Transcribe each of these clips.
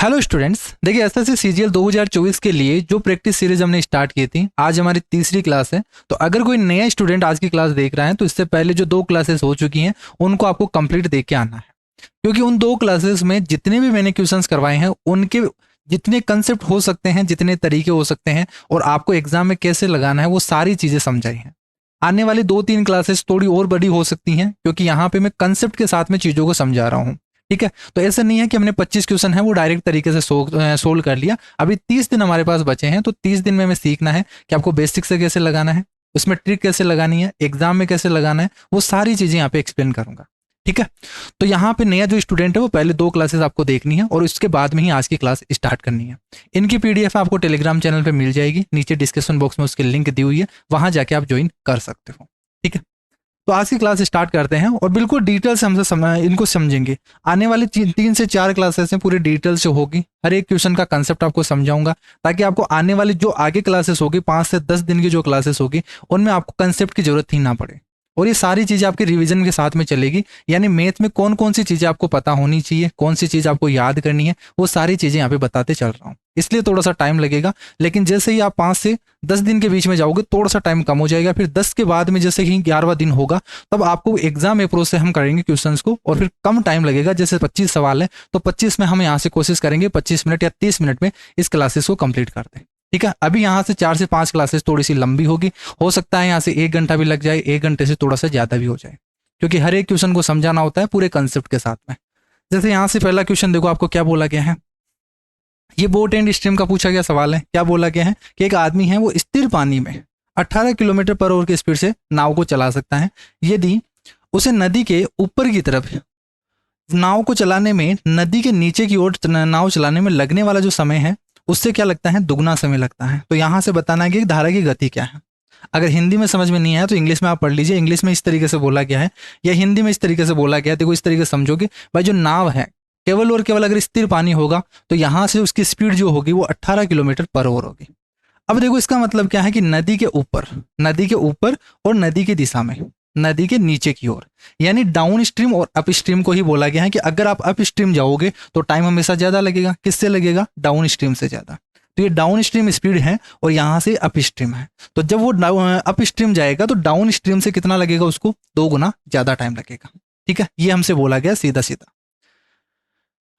Hello students, देखिए SSC CGL 2024 के लिए जो प्रैक्टिस सीरीज हमने स्टार्ट की थी, आज हमारी तीसरी क्लास है। तो अगर कोई नया स्टूडेंट आज की क्लास देख रहा है तो इससे पहले जो दो क्लासेस हो चुकी हैं उनको आपको कंप्लीट देख के आना है, क्योंकि उन दो क्लासेस में जितने भी मैंने क्वेश्चंस करवाए हैं उनके जितने कंसेप्ट हो सकते हैं, जितने तरीके हो सकते हैं और आपको एग्जाम में कैसे लगाना है वो सारी चीज़ें समझाई हैं। आने वाली 2-3 क्लासेस थोड़ी और बड़ी हो सकती हैं, क्योंकि यहाँ पे मैं कंसेप्ट के साथ में चीज़ों को समझा रहा हूँ। ठीक है, तो ऐसा नहीं है कि हमने 25 क्वेश्चन है वो डायरेक्ट तरीके से सोल्व कर लिया। अभी 30 दिन हमारे पास बचे हैं, तो 30 दिन में हमें सीखना है कि आपको बेसिक से कैसे लगाना है, उसमें ट्रिक कैसे लगानी है, एग्जाम में कैसे लगाना है, वो सारी चीज़ें यहाँ पे एक्सप्लेन करूंगा। ठीक है, तो यहाँ पे नया जो स्टूडेंट है वो पहले दो क्लासेस आपको देखनी है और उसके बाद में ही आज की क्लास स्टार्ट करनी है। इनकी पीडीएफ आपको टेलीग्राम चैनल पे मिल जाएगी, नीचे डिस्क्रिप्शन बॉक्स में उसकी लिंक दी हुई है, वहां जाके आप ज्वाइन कर सकते हो। ठीक है, तो आज की क्लास स्टार्ट करते हैं और बिल्कुल डिटेल से हमसे इनको समझेंगे। आने वाले 3 से 4 क्लासेस में पूरी डिटेल से होगी, हर एक क्वेश्चन का कंसेप्ट आपको समझाऊंगा, ताकि आपको आने वाली जो आगे क्लासेस होगी 5 से 10 दिन की जो क्लासेस होगी उनमें आपको कंसेप्ट की जरूरत ही ना पड़े। और ये सारी चीज़ें आपकी रिवीजन के साथ में चलेगी, यानी मैथ में कौन कौन सी चीज़ें आपको पता होनी चाहिए, कौन सी चीज़ आपको याद करनी है, वो सारी चीज़ें यहाँ पे बताते चल रहा हूँ। इसलिए थोड़ा सा टाइम लगेगा, लेकिन जैसे ही आप 5 से 10 दिन के बीच में जाओगे थोड़ा सा टाइम कम हो जाएगा। फिर 10 के बाद में जैसे ही 11वां दिन होगा तब आपको एग्जाम अप्रोच से हम करेंगे क्वेश्चंस को, और फिर कम टाइम लगेगा। जैसे 25 सवाल है तो 25 में हम यहाँ से कोशिश करेंगे 25 मिनट या 30 मिनट में इस क्लासेस को कंप्लीट कर दें। ठीक है, अभी यहाँ से 4 से 5 क्लासेस थोड़ी सी लंबी होगी, हो सकता है यहाँ से 1 घंटा भी लग जाए, 1 घंटे से थोड़ा सा ज़्यादा भी हो जाए, क्योंकि हर एक क्वेश्चन को समझाना होता है पूरे कंसेप्ट के साथ में। जैसे यहाँ से पहला क्वेश्चन देखो, आपको क्या बोला गया है, ये बोट एंड स्ट्रीम का पूछा गया सवाल है। क्या बोला गया है कि एक आदमी है वो स्थिर पानी में 18 किलोमीटर पर आवर की स्पीड से नाव को चला सकता है, यदि उसे नदी के ऊपर की तरफ नाव को चलाने में नदी के नीचे की ओर नाव चलाने में लगने वाला जो समय है उससे क्या लगता है, दुगना समय लगता है। तो यहाँ से बताना है कि धारा की गति क्या है। अगर हिंदी में समझ में नहीं आया तो इंग्लिश में आप पढ़ लीजिए, इंग्लिश में इस तरीके से बोला गया है या हिंदी में इस तरीके से बोला गया है। देखो इस तरीके से समझोगे भाई, जो नाव है केवल और केवल अगर स्थिर पानी होगा तो यहाँ से उसकी स्पीड जो होगी वो 18 किलोमीटर पर आवर होगी। अब देखो इसका मतलब क्या है कि नदी के ऊपर और नदी की दिशा में, नदी के नीचे की ओर, यानी डाउन स्ट्रीम और अप स्ट्रीम को ही बोला गया है कि अगर आप अप स्ट्रीम जाओगे तो टाइम हमेशा ज्यादा लगेगा। किससे लगेगा? डाउन स्ट्रीम से ज्यादा। तो ये डाउन स्ट्रीम स्पीड है और यहाँ से अप स्ट्रीम है, तो जब वो अप स्ट्रीम जाएगा तो डाउन स्ट्रीम से कितना लगेगा, उसको 2 गुना ज्यादा टाइम लगेगा। ठीक है, ये हमसे बोला गया सीधा सीधा।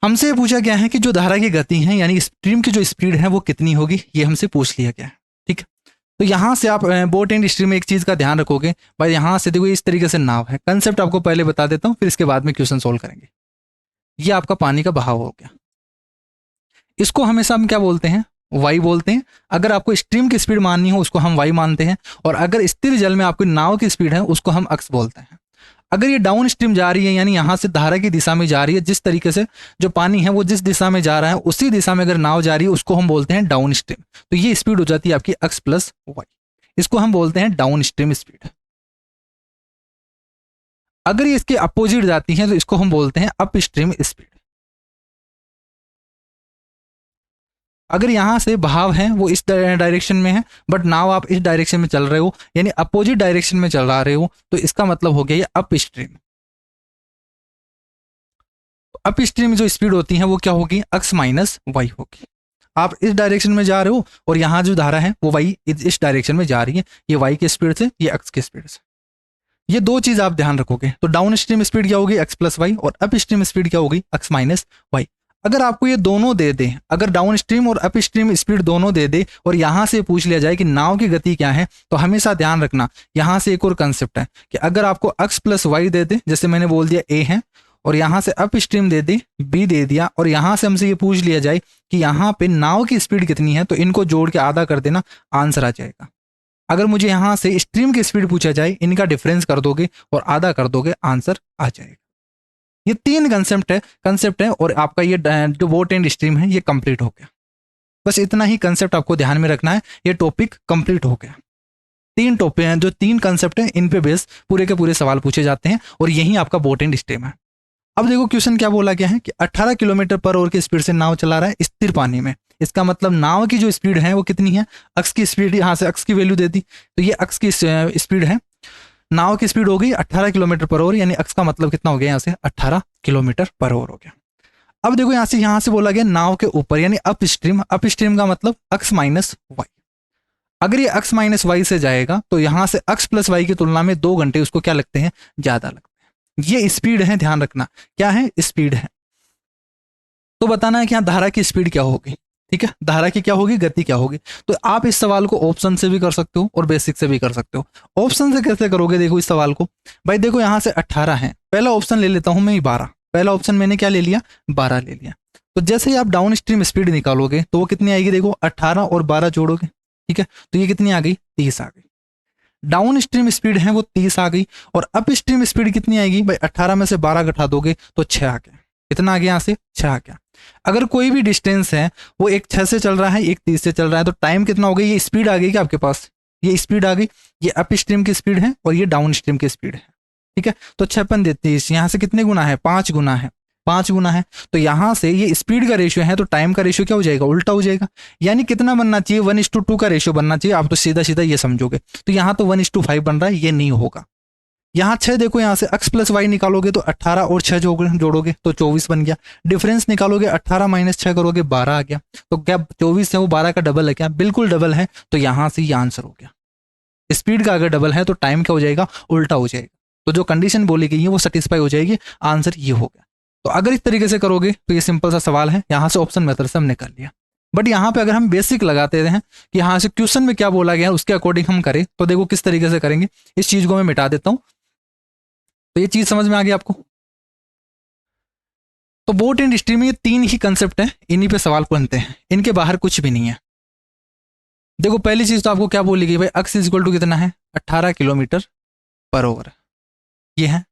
हमसे ये पूछा गया है कि जो धारा की गति है यानी स्ट्रीम की जो स्पीड है वो कितनी होगी, ये हमसे पूछ लिया गया है। ठीक है, तो यहाँ से आप बोट एंड स्ट्रीम में एक चीज़ का ध्यान रखोगे भाई, यहाँ से देखो इस तरीके से नाव है। कंसेप्ट आपको पहले बता देता हूँ, फिर इसके बाद में क्वेश्चन सोल्व करेंगे। ये आपका पानी का बहाव हो गया, इसको हमेशा हम क्या बोलते हैं, वाई बोलते हैं। अगर आपको स्ट्रीम की स्पीड माननी हो उसको हम वाई मानते हैं, और अगर स्थिर जल में आपकी नाव की स्पीड है उसको हम अक्स बोलते हैं। अगर ये डाउन स्ट्रीम जा रही है यानी यहाँ से धारा की दिशा में जा रही है, जिस तरीके से जो पानी है वो जिस दिशा में जा रहा है उसी दिशा में अगर नाव जा रही है उसको हम बोलते हैं डाउन स्ट्रीम। तो ये स्पीड हो जाती है आपकी अक्स प्लस वाई, इसको हम बोलते हैं डाउन स्ट्रीम स्पीड। अगर ये इसके अपोजिट जाती है तो इसको हम बोलते हैं अप स्ट्रीम स्पीड। अगर यहाँ से बहाव है वो इस डायरेक्शन में है बट नाव आप इस डायरेक्शन में चल रहे हो यानी अपोजिट डायरेक्शन में चल रहे हो, तो इसका मतलब हो गया ये अप स्ट्रीम। अप स्ट्रीम में जो स्पीड होती है वो क्या होगी, अक्स माइनस वाई होगी। आप इस डायरेक्शन में जा रहे हो और यहाँ जो धारा है वो वाई इस डायरेक्शन में जा रही है, ये वाई की स्पीड से, ये अक्स की स्पीड से। ये दो चीज आप ध्यान रखोगे। तो डाउन स्ट्रीम स्पीड क्या होगी, एक्स प्लस वाई, और अप स्ट्रीम स्पीड क्या होगी, एक्स माइनस वाई। अगर आपको ये दोनों दे दे, अगर डाउन स्ट्रीम और अप स्ट्रीम स्पीड दोनों दे दे और यहाँ से पूछ लिया जाए कि नाव की गति क्या है, तो हमेशा ध्यान रखना यहाँ से एक और कंसेप्ट है कि अगर आपको एक्स प्लस वाई दे दे, जैसे मैंने बोल दिया ए है, और यहाँ से अप स्ट्रीम दे दे बी दे दिया, और यहाँ से हमसे ये पूछ लिया जाए कि यहाँ पे नाव की स्पीड कितनी है, तो इनको जोड़ के आधा कर देना, आंसर आ जाएगा। अगर मुझे यहाँ से स्ट्रीम की स्पीड पूछा जाए, इनका डिफरेंस कर दोगे और आधा कर दोगे, आंसर आ जाएगा। ये 3 कंसेप्ट है और आपका ये जो बोट एंड स्ट्रीम है ये कंप्लीट हो गया। बस इतना ही कंसेप्ट आपको ध्यान में रखना है, ये टॉपिक कंप्लीट हो गया। 3 टॉपिक हैं, जो 3 कंसेप्ट हैं, इन पे बेस पूरे के पूरे सवाल पूछे जाते हैं और यही आपका बोट एंड स्ट्रीम है। अब देखो क्वेश्चन क्या बोला गया है कि 18 किलोमीटर पर आवर की स्पीड से नाव चला रहा है स्थिर पानी में। इसका मतलब नाव की जो स्पीड है वो कितनी है, अक्स की स्पीड, यहाँ से अक्स की वैल्यू दे दी, तो ये अक्स की स्पीड है। नाव की स्पीड हो गई 18 किलोमीटर पर आवर, यानी अक्स का मतलब कितना हो गया, यहाँ से 18 किलोमीटर पर आवर हो गया। अब देखो यहाँ से बोला गया नाव के ऊपर यानी अप स्ट्रीम का मतलब अक्स माइनस वाई। अगर ये अक्स माइनस वाई से जाएगा तो यहाँ से अक्स प्लस वाई की तुलना में 2 घंटे उसको क्या लगते हैं, ज्यादा लगते हैं। ये स्पीड है, ध्यान रखना क्या है, स्पीड है। तो बताना है कि यहाँ धारा की स्पीड क्या होगी, ठीक है, धारा की क्या होगी, गति क्या होगी। तो आप इस सवाल को ऑप्शन से भी कर सकते हो और बेसिक से भी कर सकते हो। ऑप्शन से कैसे करोगे, देखो इस सवाल को, भाई देखो यहाँ से 18 है, पहला ऑप्शन ले लेता हूं मैं 12, पहला ऑप्शन मैंने क्या ले लिया, 12 ले लिया। तो जैसे ही आप डाउन स्ट्रीम स्पीड निकालोगे तो वो कितनी आएगी, देखो 18 और 12 जोड़ोगे, ठीक है, तो ये कितनी आ गई, 30 आ गई। डाउन स्ट्रीम स्पीड है वो 30 आ गई। और अप स्ट्रीम स्पीड कितनी आएगी, भाई 18 में से 12 घटा दोगे तो 6 आ गया। कितना आ गया, यहाँ से 6 आ गया। अगर कोई भी डिस्टेंस है वो एक 6 से चल रहा है, एक 30 से चल रहा है, तो टाइम कितना हो गया, ये स्पीड आ गई क्या आपके पास, ये स्पीड आ गई, ये अप स्ट्रीम की स्पीड है और ये डाउन स्ट्रीम की स्पीड है, ठीक है। तो 6 × 30, यहाँ से कितने गुना है, 5 गुना है, 5 गुना है। तो यहाँ से ये स्पीड का रेशियो है तो टाइम का रेशियो क्या हो जाएगा, उल्टा हो जाएगा। यानी कितना बनना चाहिए, 1:2 का रेशियो बनना चाहिए। आप तो सीधा सीधा ये समझोगे। तो यहाँ तो 1:5 बन रहा है, ये नहीं होगा। यहाँ 6 देखो, यहाँ से x प्लस वाई निकालोगे तो 18 और 6 जोड़ोगे तो 24 बन गया। डिफरेंस निकालोगे 18 माइनस 6 करोगे 12 आ गया। तो क्या 24 है वो 12 का डबल है क्या, बिल्कुल डबल है। तो यहाँ से ये आंसर हो गया। स्पीड का अगर डबल है तो टाइम क्या हो जाएगा, उल्टा हो जाएगा। तो जो कंडीशन बोली गई है वो सेटिस्फाई हो जाएगी, आंसर ये हो गया। तो अगर इस तरीके से करोगे तो ये सिंपल सा सवाल है, यहाँ से ऑप्शन मेथड से हमने कर लिया। बट यहाँ पे अगर हम बेसिक लगाते हैं कि यहाँ से क्वेश्चन में क्या बोला गया है उसके अकॉर्डिंग हम करें, तो देखो किस तरीके से करेंगे। इस चीज को मैं मिटा देता हूँ। तो ये चीज समझ में आ गई आपको। तो बोट एंड स्ट्रीम में ये 3 ही कंसेप्ट है, इन्हीं पे सवाल बनते हैं, इनके बाहर कुछ भी नहीं है। देखो पहली चीज तो आपको क्या बोली गई, भाई अक्स इज इक्वल टू कितना है, 18 किलोमीटर पर आवर, ये है।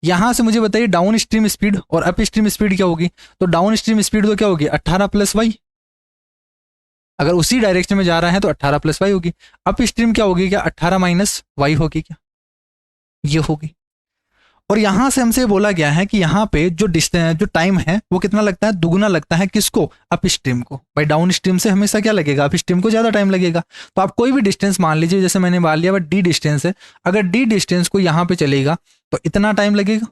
यहां से मुझे बताइए डाउन स्ट्रीम स्पीड और अप स्ट्रीम स्पीड क्या होगी। तो डाउन स्ट्रीम स्पीड तो क्या होगी, 18 प्लस वाई। अगर उसी डायरेक्शन में जा रहा है तो 18 प्लस वाई होगी। अप स्ट्रीम क्या होगी, क्या 18 माइनस वाई होगी क्या, ये होगी। और यहां से हमसे बोला गया है कि यहाँ पे जो टाइम है वो कितना लगता है, दुगना लगता है। किसको, अप स्ट्रीम को। भाई डाउन स्ट्रीम से हमेशा क्या लगेगा, अप स्ट्रीम को ज्यादा टाइम लगेगा। तो आप कोई भी डिस्टेंस मान लीजिए, जैसे मैंने मान लिया डी डिस्टेंस है, अगर डी डिस्टेंस को यहाँ पे चलेगा तो इतना टाइम लगेगा।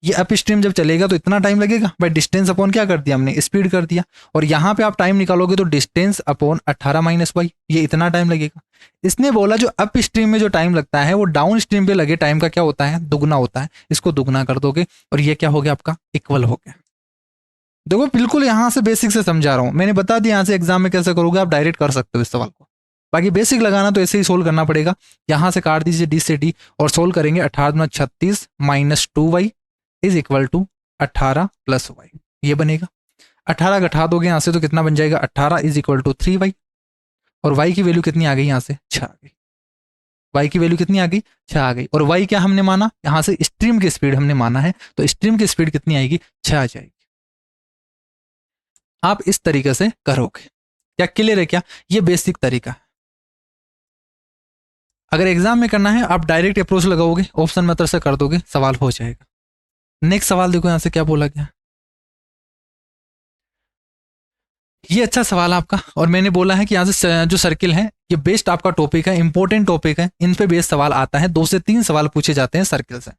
ये अप स्ट्रीम जब चलेगा तो इतना टाइम लगेगा। भाई डिस्टेंस अपॉन क्या कर दिया हमने, स्पीड कर दिया। और यहाँ पे आप टाइम निकालोगे तो डिस्टेंस अपॉन 18 माइनस वाई, ये इतना टाइम लगेगा। इसने बोला जो अप स्ट्रीम में जो टाइम लगता है वो डाउन स्ट्रीम पे लगे टाइम का क्या होता है, दुगना होता है। इसको दुगना कर दोगे और ये क्या हो गया आपका, इक्वल हो गया। देखो बिल्कुल यहाँ से बेसिक से समझा रहा हूँ, मैंने बता दिया यहाँ से एग्जाम में कैसे करोगे, आप डायरेक्ट कर सकते हो इस सवाल को। बाकी बेसिक लगाना तो ऐसे ही सोल्व करना पड़ेगा। यहाँ से काट दीजिए डी से डी और सोल्व करेंगे। 18 × 36 minus 2y is equal to 18 plus y, ये बनेगा। 18 घटा दोगे यहाँ से तो कितना बन जाएगा, 18 इज इक्वल टू 3y। और y की वैल्यू कितनी आ गई, यहाँ से 6 आ गई। y की वैल्यू कितनी आ गई, 6 आ गई। और y क्या हमने माना, यहाँ से स्ट्रीम की स्पीड हमने माना है, तो स्ट्रीम की स्पीड कितनी आएगी, 6 आ जाएगी। आप इस तरीके से करोगे। क्या क्लियर है क्या, ये बेसिक तरीका है। अगर एग्जाम में करना है आप डायरेक्ट अप्रोच लगाओगे, ऑप्शन मेथड से कर दोगे, सवाल हो जाएगा। नेक्स्ट सवाल देखो यहाँ से क्या बोला गया। ये अच्छा सवाल है आपका। और मैंने बोला है कि यहाँ से जो सर्किल है ये बेस्ट आपका टॉपिक है, इंपॉर्टेंट टॉपिक है। इन पे बेस्ट सवाल आता है, 2 से 3 सवाल पूछे जाते हैं सर्किल से।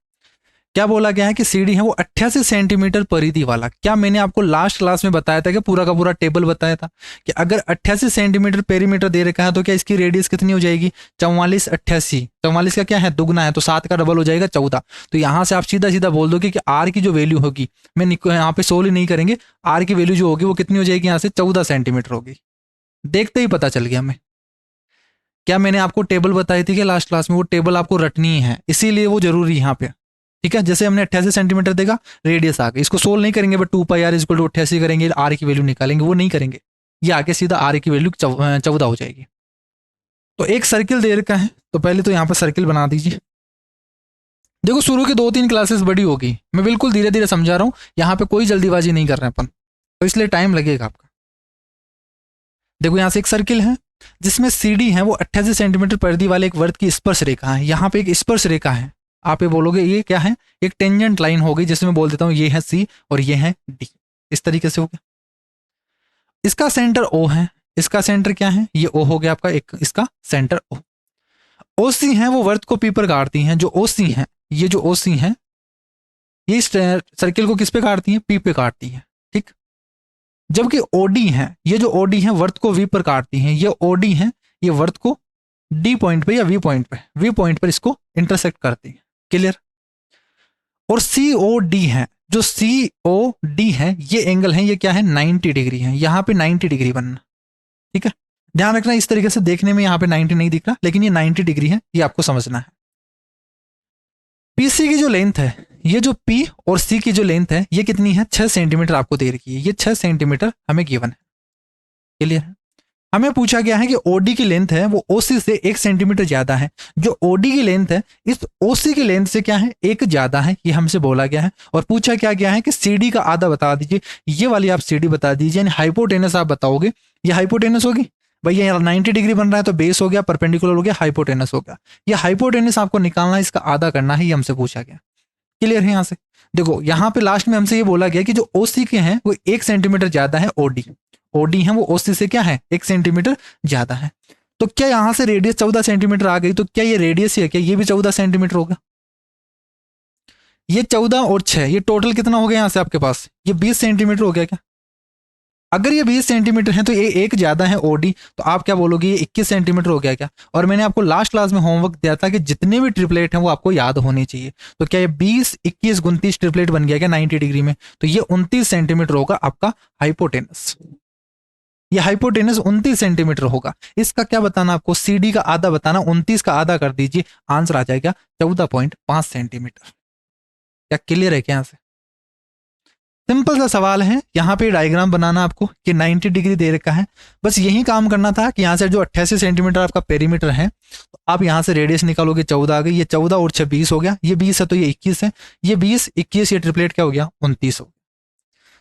क्या बोला गया है कि सीडी है वो 88 सेंटीमीटर परिधि वाला। क्या मैंने आपको लास्ट क्लास में बताया था कि पूरा का पूरा टेबल बताया था कि अगर 88 सेंटीमीटर पेरीमीटर दे रखा है तो क्या इसकी रेडियस कितनी हो जाएगी, 44 88। 44 का क्या है, दुगना है, तो 7 का डबल हो जाएगा 14। तो यहाँ से आप सीधा सीधा बोल दोगे कि आर की जो वैल्यू होगी, मैं यहाँ पे सोल्व ही नहीं करेंगे, आर की वैल्यू जो होगी वो कितनी हो जाएगी, यहाँ से 14 सेंटीमीटर होगी। देखते ही पता चल गया हमें। क्या मैंने आपको टेबल बताई थी कि लास्ट क्लास में, वो टेबल आपको रटनी है, इसीलिए वो जरूरी यहाँ पे। ठीक है, जैसे हमने 88 सेंटीमीटर देगा, रेडियस आ गई। इसको सोल्व नहीं करेंगे, बट 2πr इक्वल टू 88 करेंगे, आर की वैल्यू निकालेंगे, वो नहीं करेंगे। ये आगे सीधा आर की वैल्यू 14 हो जाएगी। तो एक सर्किल दे रखा है, तो पहले तो यहाँ पर सर्किल बना दीजिए। देखो शुरू की 2-3 क्लासेस बड़ी होगी, मैं बिल्कुल धीरे धीरे समझा रहा हूँ, यहाँ पे कोई जल्दीबाजी नहीं कर रहे हैं अपन, तो इसलिए टाइम लगेगा आपका। देखो यहाँ से एक सर्किल है जिसमें सीडी है वो 88 सेंटीमीटर परिधि वाले एक वर्त की स्पर्श रेखा है। यहाँ पे एक स्पर्श रेखा है, आप ये बोलोगे ये क्या है, एक टेंजेंट लाइन हो गई, जिसमें बोल देता हूँ ये है सी और ये है डी। इस तरीके से हो गया। इसका सेंटर ओ है, इसका सेंटर क्या है, ये ओ हो गया आपका, एक इसका सेंटर ओ। ओसी है वो वर्त को पी पर काटती हैं। जो ओसी है, ये जो ओसी है ये इस सर्किल को किस पे काटती हैं, पी पे काटती हैं। ठीक। जबकि ओडी है, ये जो ओडी है वर्त को वी पर काटती हैं, ये ओडी है, ये वर्त को डी पॉइंट पे या वी पॉइंट पर इसको इंटरसेक्ट करती है। क्लियर। और सी ओ डी है, जो सी ओ डी है ये एंगल है, ये क्या है 90 डिग्री है, यहां पे 90 डिग्री बनना। ठीक है, ध्यान रखना इस तरीके से देखने में यहां पे 90 नहीं दिख रहा, लेकिन ये 90 डिग्री है, ये आपको समझना है। पीसी की जो लेंथ है, ये जो पी और सी की जो लेंथ है ये कितनी है 6 सेंटीमीटर आपको दे रखी है, ये 6 सेंटीमीटर हमें गिवन है। क्लियर है। हमें पूछा गया है कि ओडी की लेंथ है वो ओसी से 1 सेंटीमीटर ज्यादा है, जो ओडी की लेंथ है इस ओसी की लेंथ से क्या है 1 ज्यादा है, ये हमसे बोला गया है। और पूछा क्या गया है कि सीडी का आधा बता दीजिए, ये वाली आप सीडी बता दीजिए, यानी हाइपोटेनस आप बताओगे, ये हाइपोटेनस होगी भाई, ये 90 डिग्री बन रहा है तो बेस हो गया, परपेंडिकुलर हो गया, हाइपोटेनस हो गया। ये हाइपोटेनस आपको निकालना है, इसका आधा करना है, ये हमसे पूछा गया। क्लियर है। यहाँ से देखो, यहाँ पे लास्ट में हमसे ये बोला गया कि जो ओसी के हैं वो 1 सेंटीमीटर ज्यादा है ओडी, ओडी है वो ओसी से क्या है 1 सेंटीमीटर ज्यादा है। तो क्या यहां से रेडियस 14 सेंटीमीटर आ गई, तो क्या ये रेडियस ही है, क्या ये भी 14 सेंटीमीटर होगा? ये 14 और 6 ये टोटल कितना हो गया यहां से आपके पास, ये 20 सेंटीमीटर हो गया क्या? अगर ये 20 सेंटीमीटर है तो ये एक ज्यादा है ओडी, तो आप क्या बोलोगे ये 21 सेंटीमीटर हो गया क्या? और मैंने आपको लास्ट क्लास में होमवर्क दिया था कि जितने भी ट्रिपलेट हैं वो आपको याद होनी चाहिए। तो क्या ये 20, 21, 29 ट्रिपलेट बन गया क्या 90 डिग्री में? तो ये 29 सेंटीमीटर होगा आपका हाइपोटेनस, ये हाइपोटेनस 29 सेंटीमीटर होगा। इसका क्या बताना आपको, सीडी का आधा बताना, 29 का आधा कर दीजिए, आंसर आ जाएगा 14.5 सेंटीमीटर। क्या क्लियर है क्या? यहां से सिंपल सा सवाल है, यहाँ पे डायग्राम बनाना आपको कि 90 डिग्री दे रखा है, बस यही काम करना था कि यहाँ से जो 88 सेंटीमीटर आपका पेरीमीटर है, तो आप यहाँ से रेडियस निकालोगे 14 आ गई, ये 14 और 6 20 हो गया, ये 20 है तो ये 21 है, ये 20 21 ये ट्रिपलेट क्या हो गया 29 हो गया।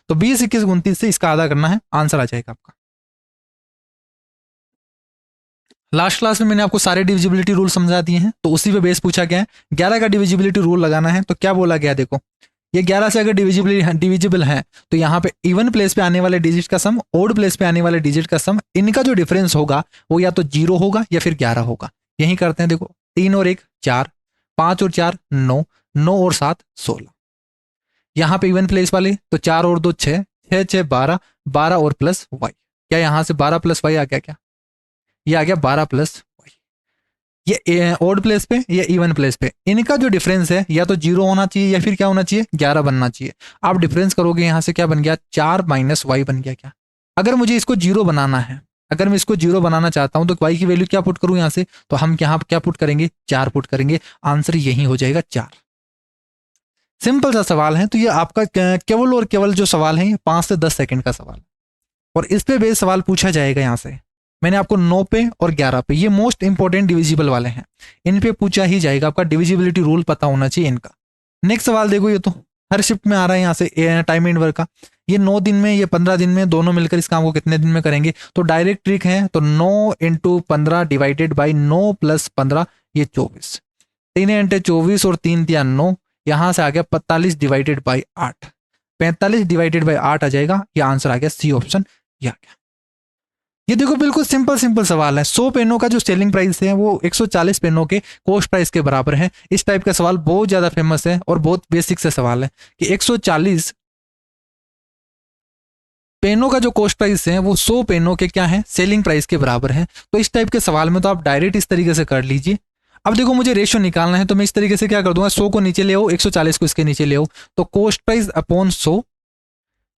तो 20 21 29 से इसका आधा करना है, आंसर आ जाएगा आपका। लास्ट क्लास में मैंने आपको सारे डिविजिबिलिटी रूल समझा दिए हैं, तो उसी पे बेस पूछा गया है 11 का डिविजिबिलिटी रूल लगाना है। तो क्या बोला गया, देखो ये 11 से अगर डिविजिबल है तो यहाँ पे इवन प्लेस पे आने वाले डिजिट का सम, ओड प्लेस पे आने वाले डिजिट का सम, इनका जो डिफरेंस होगा वो या तो 0 होगा या फिर 11 होगा। यही करते हैं, देखो 3 और 1 4, 5 और 4 9, 9 और 7 16। यहाँ पे इवन प्लेस वाले तो 4 और 2 6, 6 6 12, 12 और प्लस वाई, क्या यहाँ से 12 प्लस वाई आ गया क्या? ये आ गया 12 प्लस वाई। ये ओड प्लेस पे, ये इवन प्लेस पे, इनका जो डिफरेंस है या तो 0 होना चाहिए या फिर क्या होना चाहिए 11 बनना चाहिए। आप डिफरेंस करोगे यहाँ से क्या बन गया 4 माइनस वाई बन गया क्या? अगर मुझे इसको 0 बनाना है, अगर मैं इसको 0 बनाना चाहता हूं तो वाई की वैल्यू क्या पुट करूं यहाँ से, तो हम यहाँ क्या पुट करेंगे 4 पुट करेंगे, आंसर यही हो जाएगा 4। सिंपल सा सवाल है। तो ये आपका केवल और केवल जो सवाल है ये 5 से 10 सेकंड का सवाल है, और इस पे बेस सवाल पूछा जाएगा। यहाँ से मैंने आपको 9 पे और 11 पे, ये मोस्ट इंपॉर्टेंट डिविजिबल वाले हैं, इन पे पूछा ही जाएगा, आपका डिविजिबिलिटी रूल पता होना चाहिए इनका। नेक्स्ट सवाल देखो, ये तो हर शिफ्ट में आ रहा है यहाँ से टाइम एंड वर्क का, ये 9 दिन में, ये 15 दिन में, दोनों मिलकर इस काम को कितने दिन में करेंगे? तो डायरेक्ट ट्रिक है, तो 9 इंटू 15 डिवाइडेड बाई 9 प्लस 15, ये 24, 3 इंटू 24 और 3 दिया 9, यहाँ से आ गया 45 डिवाइडेड बाई 8, 45 डिवाइडेड बाई 8 आ जाएगा, ये आंसर आ गया सी ऑप्शन, ये आ गया। ये देखो बिल्कुल सिंपल सवाल है। 100 पेनों का जो सेलिंग प्राइस है वो 140 पेनों के कॉस्ट प्राइस के बराबर है। इस टाइप का सवाल बहुत ज्यादा फेमस है और बहुत बेसिक से सवाल है कि 140 पेनों का जो कॉस्ट प्राइस है वो 100 पेनों के क्या है सेलिंग प्राइस के बराबर है। तो इस टाइप के सवाल में तो आप डायरेक्ट इस तरीके से कर लीजिए। अब देखो मुझे रेशियो निकालना है, तो मैं इस तरीके से क्या कर दूंगा, 100 को नीचे ले आओ, 140 को इसके नीचे ले आओ, तो कॉस्ट प्राइस अपॉन 100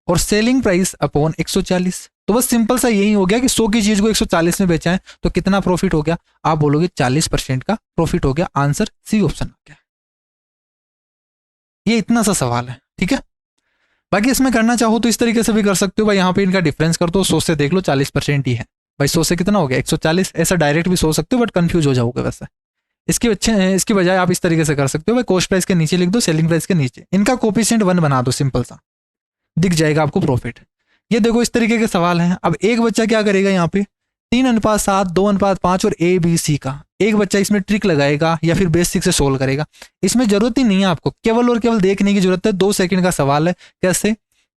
और सेलिंग प्राइस अपॉन 140। तो बस सिंपल सा यही हो गया कि 100 की चीज को 140 में बेचा है तो कितना प्रॉफिट हो गया, आप बोलोगे 40% का प्रॉफिट हो गया, आंसर सी ऑप्शन आ गया। ये इतना सा सवाल है, ठीक है। बाकी इसमें करना चाहो तो इस तरीके से भी कर सकते हो भाई, यहाँ पे इनका डिफरेंस कर दो, 100 से देख लो 40% ही है भाई, 100 से कितना हो गया 140, ऐसा डायरेक्ट भी सोच सकते हो बट कंफ्यूज हो जाओगे। वैसे इसकी बजाय आप इस तरीके से कर सकते हो भाई, कॉस्ट प्राइस के नीचे लिख दो, सेलिंग प्राइस के नीचे इनका कोफिशिएंट 1 बना दो, सिंपल सा दिख जाएगा आपको प्रॉफिट। ये देखो इस तरीके के सवाल हैं। अब एक बच्चा क्या करेगा, यहाँ पे 3:7, 2:5 और ABC का एक बच्चा इसमें ट्रिक लगाएगा या फिर बेसिक से सोल्व करेगा। इसमें जरूरत ही नहीं है आपको, केवल और केवल देखने की जरूरत है। 2 सेकंड का सवाल है। कैसे?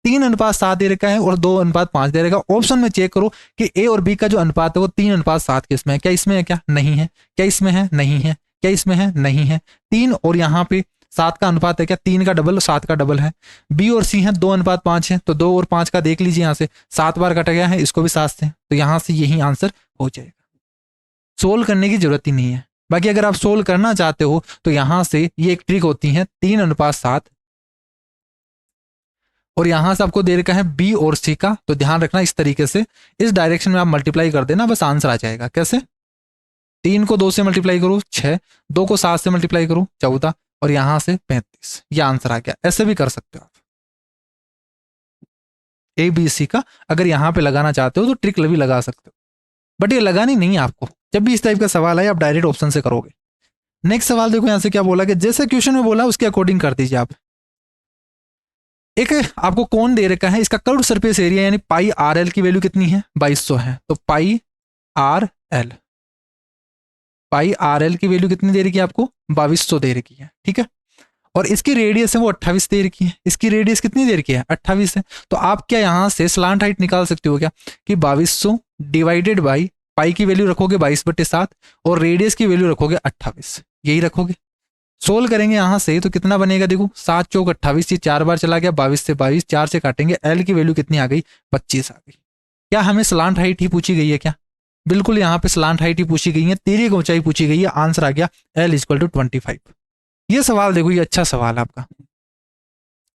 3:7 दे रखा है और 2:5 दे रखा है। ऑप्शन में चेक करो कि A और B का जो अनुपात है वो 3:7 किसमें है, क्या इसमें है, क्या नहीं है, क्या इसमें है, नहीं है, क्या इसमें है, नहीं है। 3 और यहाँ पे 7 का अनुपात है क्या, 3 का डबल 7 का डबल है। बी और सी है 2:5 है, तो 2 और 5 का देख लीजिए, यहाँ से 7 बार कटा गया है, इसको भी 7 से, तो यहाँ से यही आंसर हो जाएगा। सोल्व करने की जरूरत ही नहीं है। बाकी अगर आप सोल्व करना चाहते हो तो यहाँ से ये एक ट्रिक होती है 3:7, और यहां से आपको दे रखा है बी और सी का, तो ध्यान रखना इस तरीके से इस डायरेक्शन में आप मल्टीप्लाई कर देना, बस आंसर आ जाएगा। कैसे, 3 को 2 से मल्टीप्लाई करो 6, 2 को 7 से मल्टीप्लाई करो 14, और यहां से 35, ये आंसर आ गया। ऐसे भी कर सकते हो आप ए बी सी का, अगर यहां पे लगाना चाहते हो तो ट्रिक भी लगा सकते हो, बट ये लगानी नहीं है आपको। जब भी इस टाइप का सवाल है आप डायरेक्ट ऑप्शन से करोगे। नेक्स्ट सवाल देखो, यहां से क्या बोला कि जैसे क्वेश्चन में बोला उसके अकॉर्डिंग कर दीजिए आप। एक आपको कौन दे रखा है, इसका कर्व सरफेस एरिया यानी पाई आर एल की वैल्यू कितनी है, 2200 है, तो पाई आर एल, पाई आर एल की वैल्यू कितनी दे रखी है आपको, 2200 दे रखी है, ठीक है। और इसकी रेडियस है वो 28 दे रखी है, इसकी रेडियस कितनी दे रखी है, 28 है। तो आप क्या यहाँ से स्लांट हाइट निकाल सकते हो क्या, कि 2200 डिवाइडेड बाई पाई की वैल्यू रखोगे 22/7 और रेडियस की वैल्यू रखोगे 28, यही रखोगे। सोल्व करेंगे यहाँ से तो कितना बनेगा, देखो 7 चौक 28, ये 4 बार चला गया, 22 से 22, 4 से काटेंगे, एल की वैल्यू कितनी आ गई, 25 आ गई। क्या हमें स्लांट हाइट ही पूछी गई है क्या, बिल्कुल यहाँ पे स्लांट हाइट ही पूछी गई है, तिर्यक ऊंचाई पूछी गई है, आंसर आ गया L = 25। ये सवाल देखो, ये अच्छा सवाल है आपका,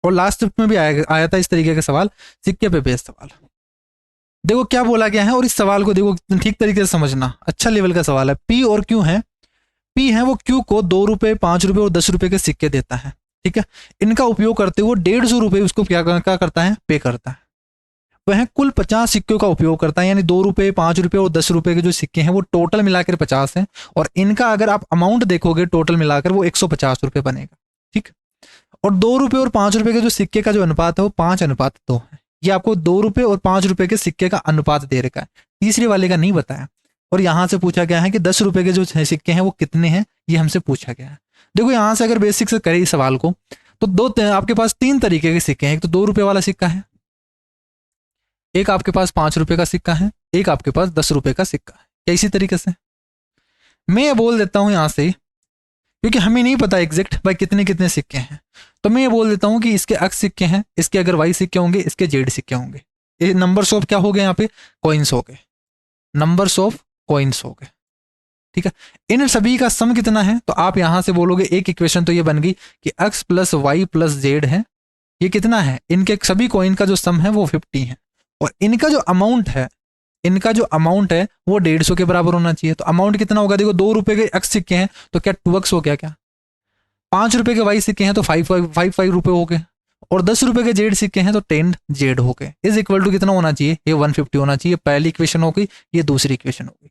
और लास्ट में भी आया था इस तरीके का सवाल, सिक्के पे बेस्ड सवाल। देखो क्या बोला गया है, और इस सवाल को देखो ठीक तरीके से समझना, अच्छा लेवल का सवाल है। पी और क्यू है, पी है वो क्यू को 2 रुपए, 5 रुपए और 10 रुपए के सिक्के देता है, ठीक है। इनका उपयोग करते हुए 150 रुपए उसको क्या करता है, पे करता है। वह कुल 50 सिक्कों का उपयोग करता है, यानी 2 रुपए, 5 रुपए और 10 रुपए के जो सिक्के हैं वो टोटल मिलाकर 50 हैं, और इनका अगर आप अमाउंट देखोगे टोटल मिलाकर वो 150 रुपए बनेगा, ठीक। और 2 रुपए और 5 रुपए के जो सिक्के का जो अनुपात है वो 5:2 है। ये आपको 2 रुपए और 5 रुपए के सिक्के का अनुपात दे रखा है, तीसरे वाले का नहीं बताया। और यहां से पूछा गया है कि 10 रुपए के जो सिक्के हैं वो कितने हैं, ये हमसे पूछा गया है। देखो यहां से अगर बेसिक से करें इस सवाल को, तो आपके पास 3 तरीके के सिक्के हैं। एक तो 2 रुपए वाला सिक्का है, एक आपके पास 5 रुपए का सिक्का है, एक आपके पास 10 रुपए का सिक्का है। क्या इसी तरीके से मैं ये बोल देता हूं यहां से, क्योंकि हमें नहीं पता एग्जैक्ट भाई कितने कितने सिक्के हैं, तो मैं ये बोल देता हूं कि इसके एक्स सिक्के हैं, इसके अगर वाई सिक्के होंगे, इसके जेड सिक्के होंगे। ये नंबर्स ऑफ क्या हो गए, यहाँ पे कॉइन्स हो गए, नंबर्स ऑफ कॉइन्स हो गए, ठीक है। इन सभी का सम कितना है, तो आप यहां से बोलोगे, एक इक्वेशन तो ये बन गई कि x + y + z है, ये कितना है, इनके सभी कॉइन का जो सम है वो 50 है, और इनका जो अमाउंट है, इनका जो अमाउंट है वो 150 के बराबर होना चाहिए। तो अमाउंट कितना होगा, देखो 2 रुपए के x सिक्के हैं तो क्या 2x हो गया, क्या 5 रुपए के y सिक्के हैं तो 5 रुपए हो गए, और 10 रुपए के जेड सिक्के हैं तो 10 जेड हो गए। इज इक्वल टू कितना होना चाहिए, ये 150 होना चाहिए। पहली इक्वेशन हो गई, ये दूसरी इक्वेशन हो गई।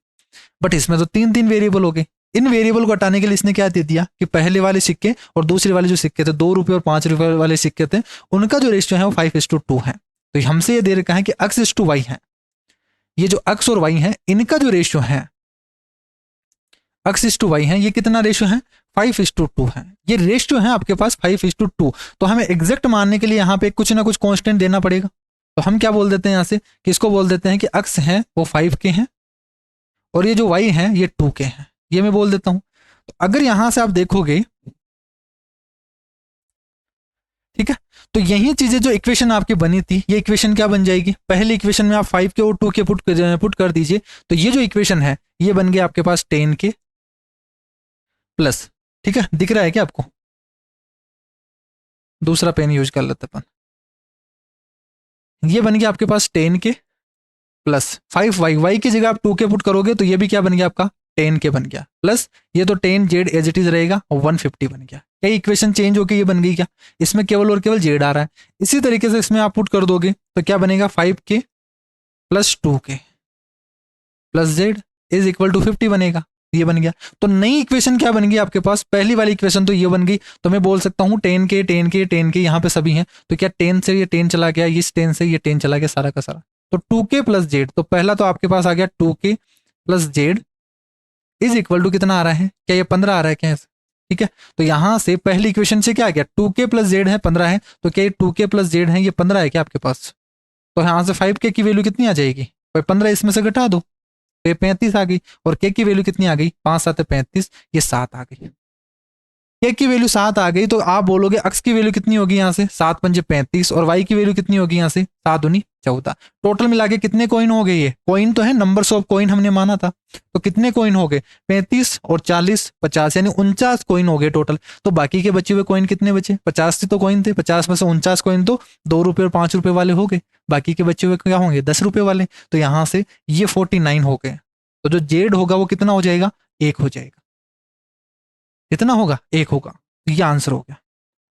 बट इसमें तो 3 वेरिएबल हो गए। इन वेरिएबल को हटाने के लिए इसने क्या दे दिया कि पहले वाले सिक्के और दूसरे वाले जो सिक्के थे, 2 रुपए और 5 रुपए वाले सिक्के थे, उनका जो रेशियो है वो 5:2 है। तो हमसे ये दे रखा है कि x:y है, ये जो x और y है इनका जो रेशियो है, x:y है, ये कितना रेशियो है, 5:2 है। ये रेशियो है आपके पास 5:2। तो हमें एग्जैक्ट मानने के लिए यहाँ पे कुछ ना कुछ कांस्टेंट देना पड़ेगा। तो हम क्या बोल देते हैं यहाँ से, कि इसको बोल देते हैं कि x है वो 5 के हैं, और ये जो y है ये 2 के हैं, ये मैं बोल देता हूं। तो अगर यहां से आप देखोगे, ठीक है, तो यही चीजें जो इक्वेशन आपकी बनी थी, ये इक्वेशन क्या बन जाएगी, पहली इक्वेशन में आप 5 के और 2 के पुट कर दीजिए, तो ये जो इक्वेशन है ये बन गया आपके पास 10 के प्लस, ठीक है, दिख रहा है क्या आपको, दूसरा पेन यूज कर लेते अपन, ये बन गया आपके पास 10 के प्लस 5y, y की जगह आप 2 के पुट करोगे तो ये भी क्या बन गया आपका 10 के बन गया, प्लस ये तो 10 जेड एज इट इज रहेगा और 150 बन गया। क्या इक्वेशन चेंज होके ये बन गई क्या, इसमें केवल और केवल जेड आ रहा है। इसी तरीके से इसमें आप पुट कर दोगे तो क्या बनेगा 5 के plus 2 k plus z is equal to 50 बनेगा, ये बन गया। तो नई इक्वेशन क्या बन गई आपके पास, पहली वाली इक्वेशन तो ये बन गई, तो मैं बोल सकता हूँ 10 के 10 के 10 के यहाँ पे सभी हैं, तो क्या 10 से ये 10 चला गया, इस 10 से ये 10 चला गया, सारा का सारा, तो 2k प्लस जेड, तो पहला तो आपके पास आ गया 2k plus z is equal to कितना आ रहा है, क्या ये 15 आ रहा है क्या ऐसे, ठीक है। तो यहां से पहली इक्वेशन से क्या आ गया 2k प्लस जेड है 15 है, तो क्या ये 2k प्लस जेड है ये 15 है क्या आपके पास, तो यहां से 5k की वैल्यू कितनी आ जाएगी, भाई 15 इसमें से घटा दो तो ये 35 आ गई, और k की वैल्यू कितनी आ गई 5 7 35, ये 7 आ गई। k की वैल्यू 7 आ गई तो आप बोलोगे x की वैल्यू कितनी होगी यहाँ से 7 पंजे 35 और y की वैल्यू कितनी होगी यहाँ से 7 दूनी 14। टोटल मिला के कितने कॉइन हो गए? ये कॉइन तो है, नंबर्स ऑफ कॉइन हमने माना था, तो कितने कॉइन हो गए? 35 और 40 50, यानी 49 कॉइन हो गए टोटल। तो बाकी के बचे हुए कॉइन कितने बचे? 50 तो कॉइन थे, 50 में से 49 कॉइन तो 2 रुपए और 5 रुपए वाले हो गए, बाकी के बचे हुए क्या होंगे? 10 रुपए वाले। तो यहाँ से ये 49 हो गए। तो जो जेड होगा वो कितना हो जाएगा? 1 हो जाएगा। कितना होगा? 1 होगा। तो ये आंसर हो गया।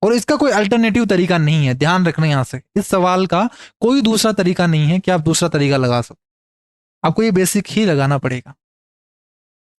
और इसका कोई अल्टरनेटिव तरीका नहीं है, ध्यान रखना यहां से, इस सवाल का कोई दूसरा तरीका नहीं है कि आप दूसरा तरीका लगा सको, आपको ये बेसिक ही लगाना पड़ेगा,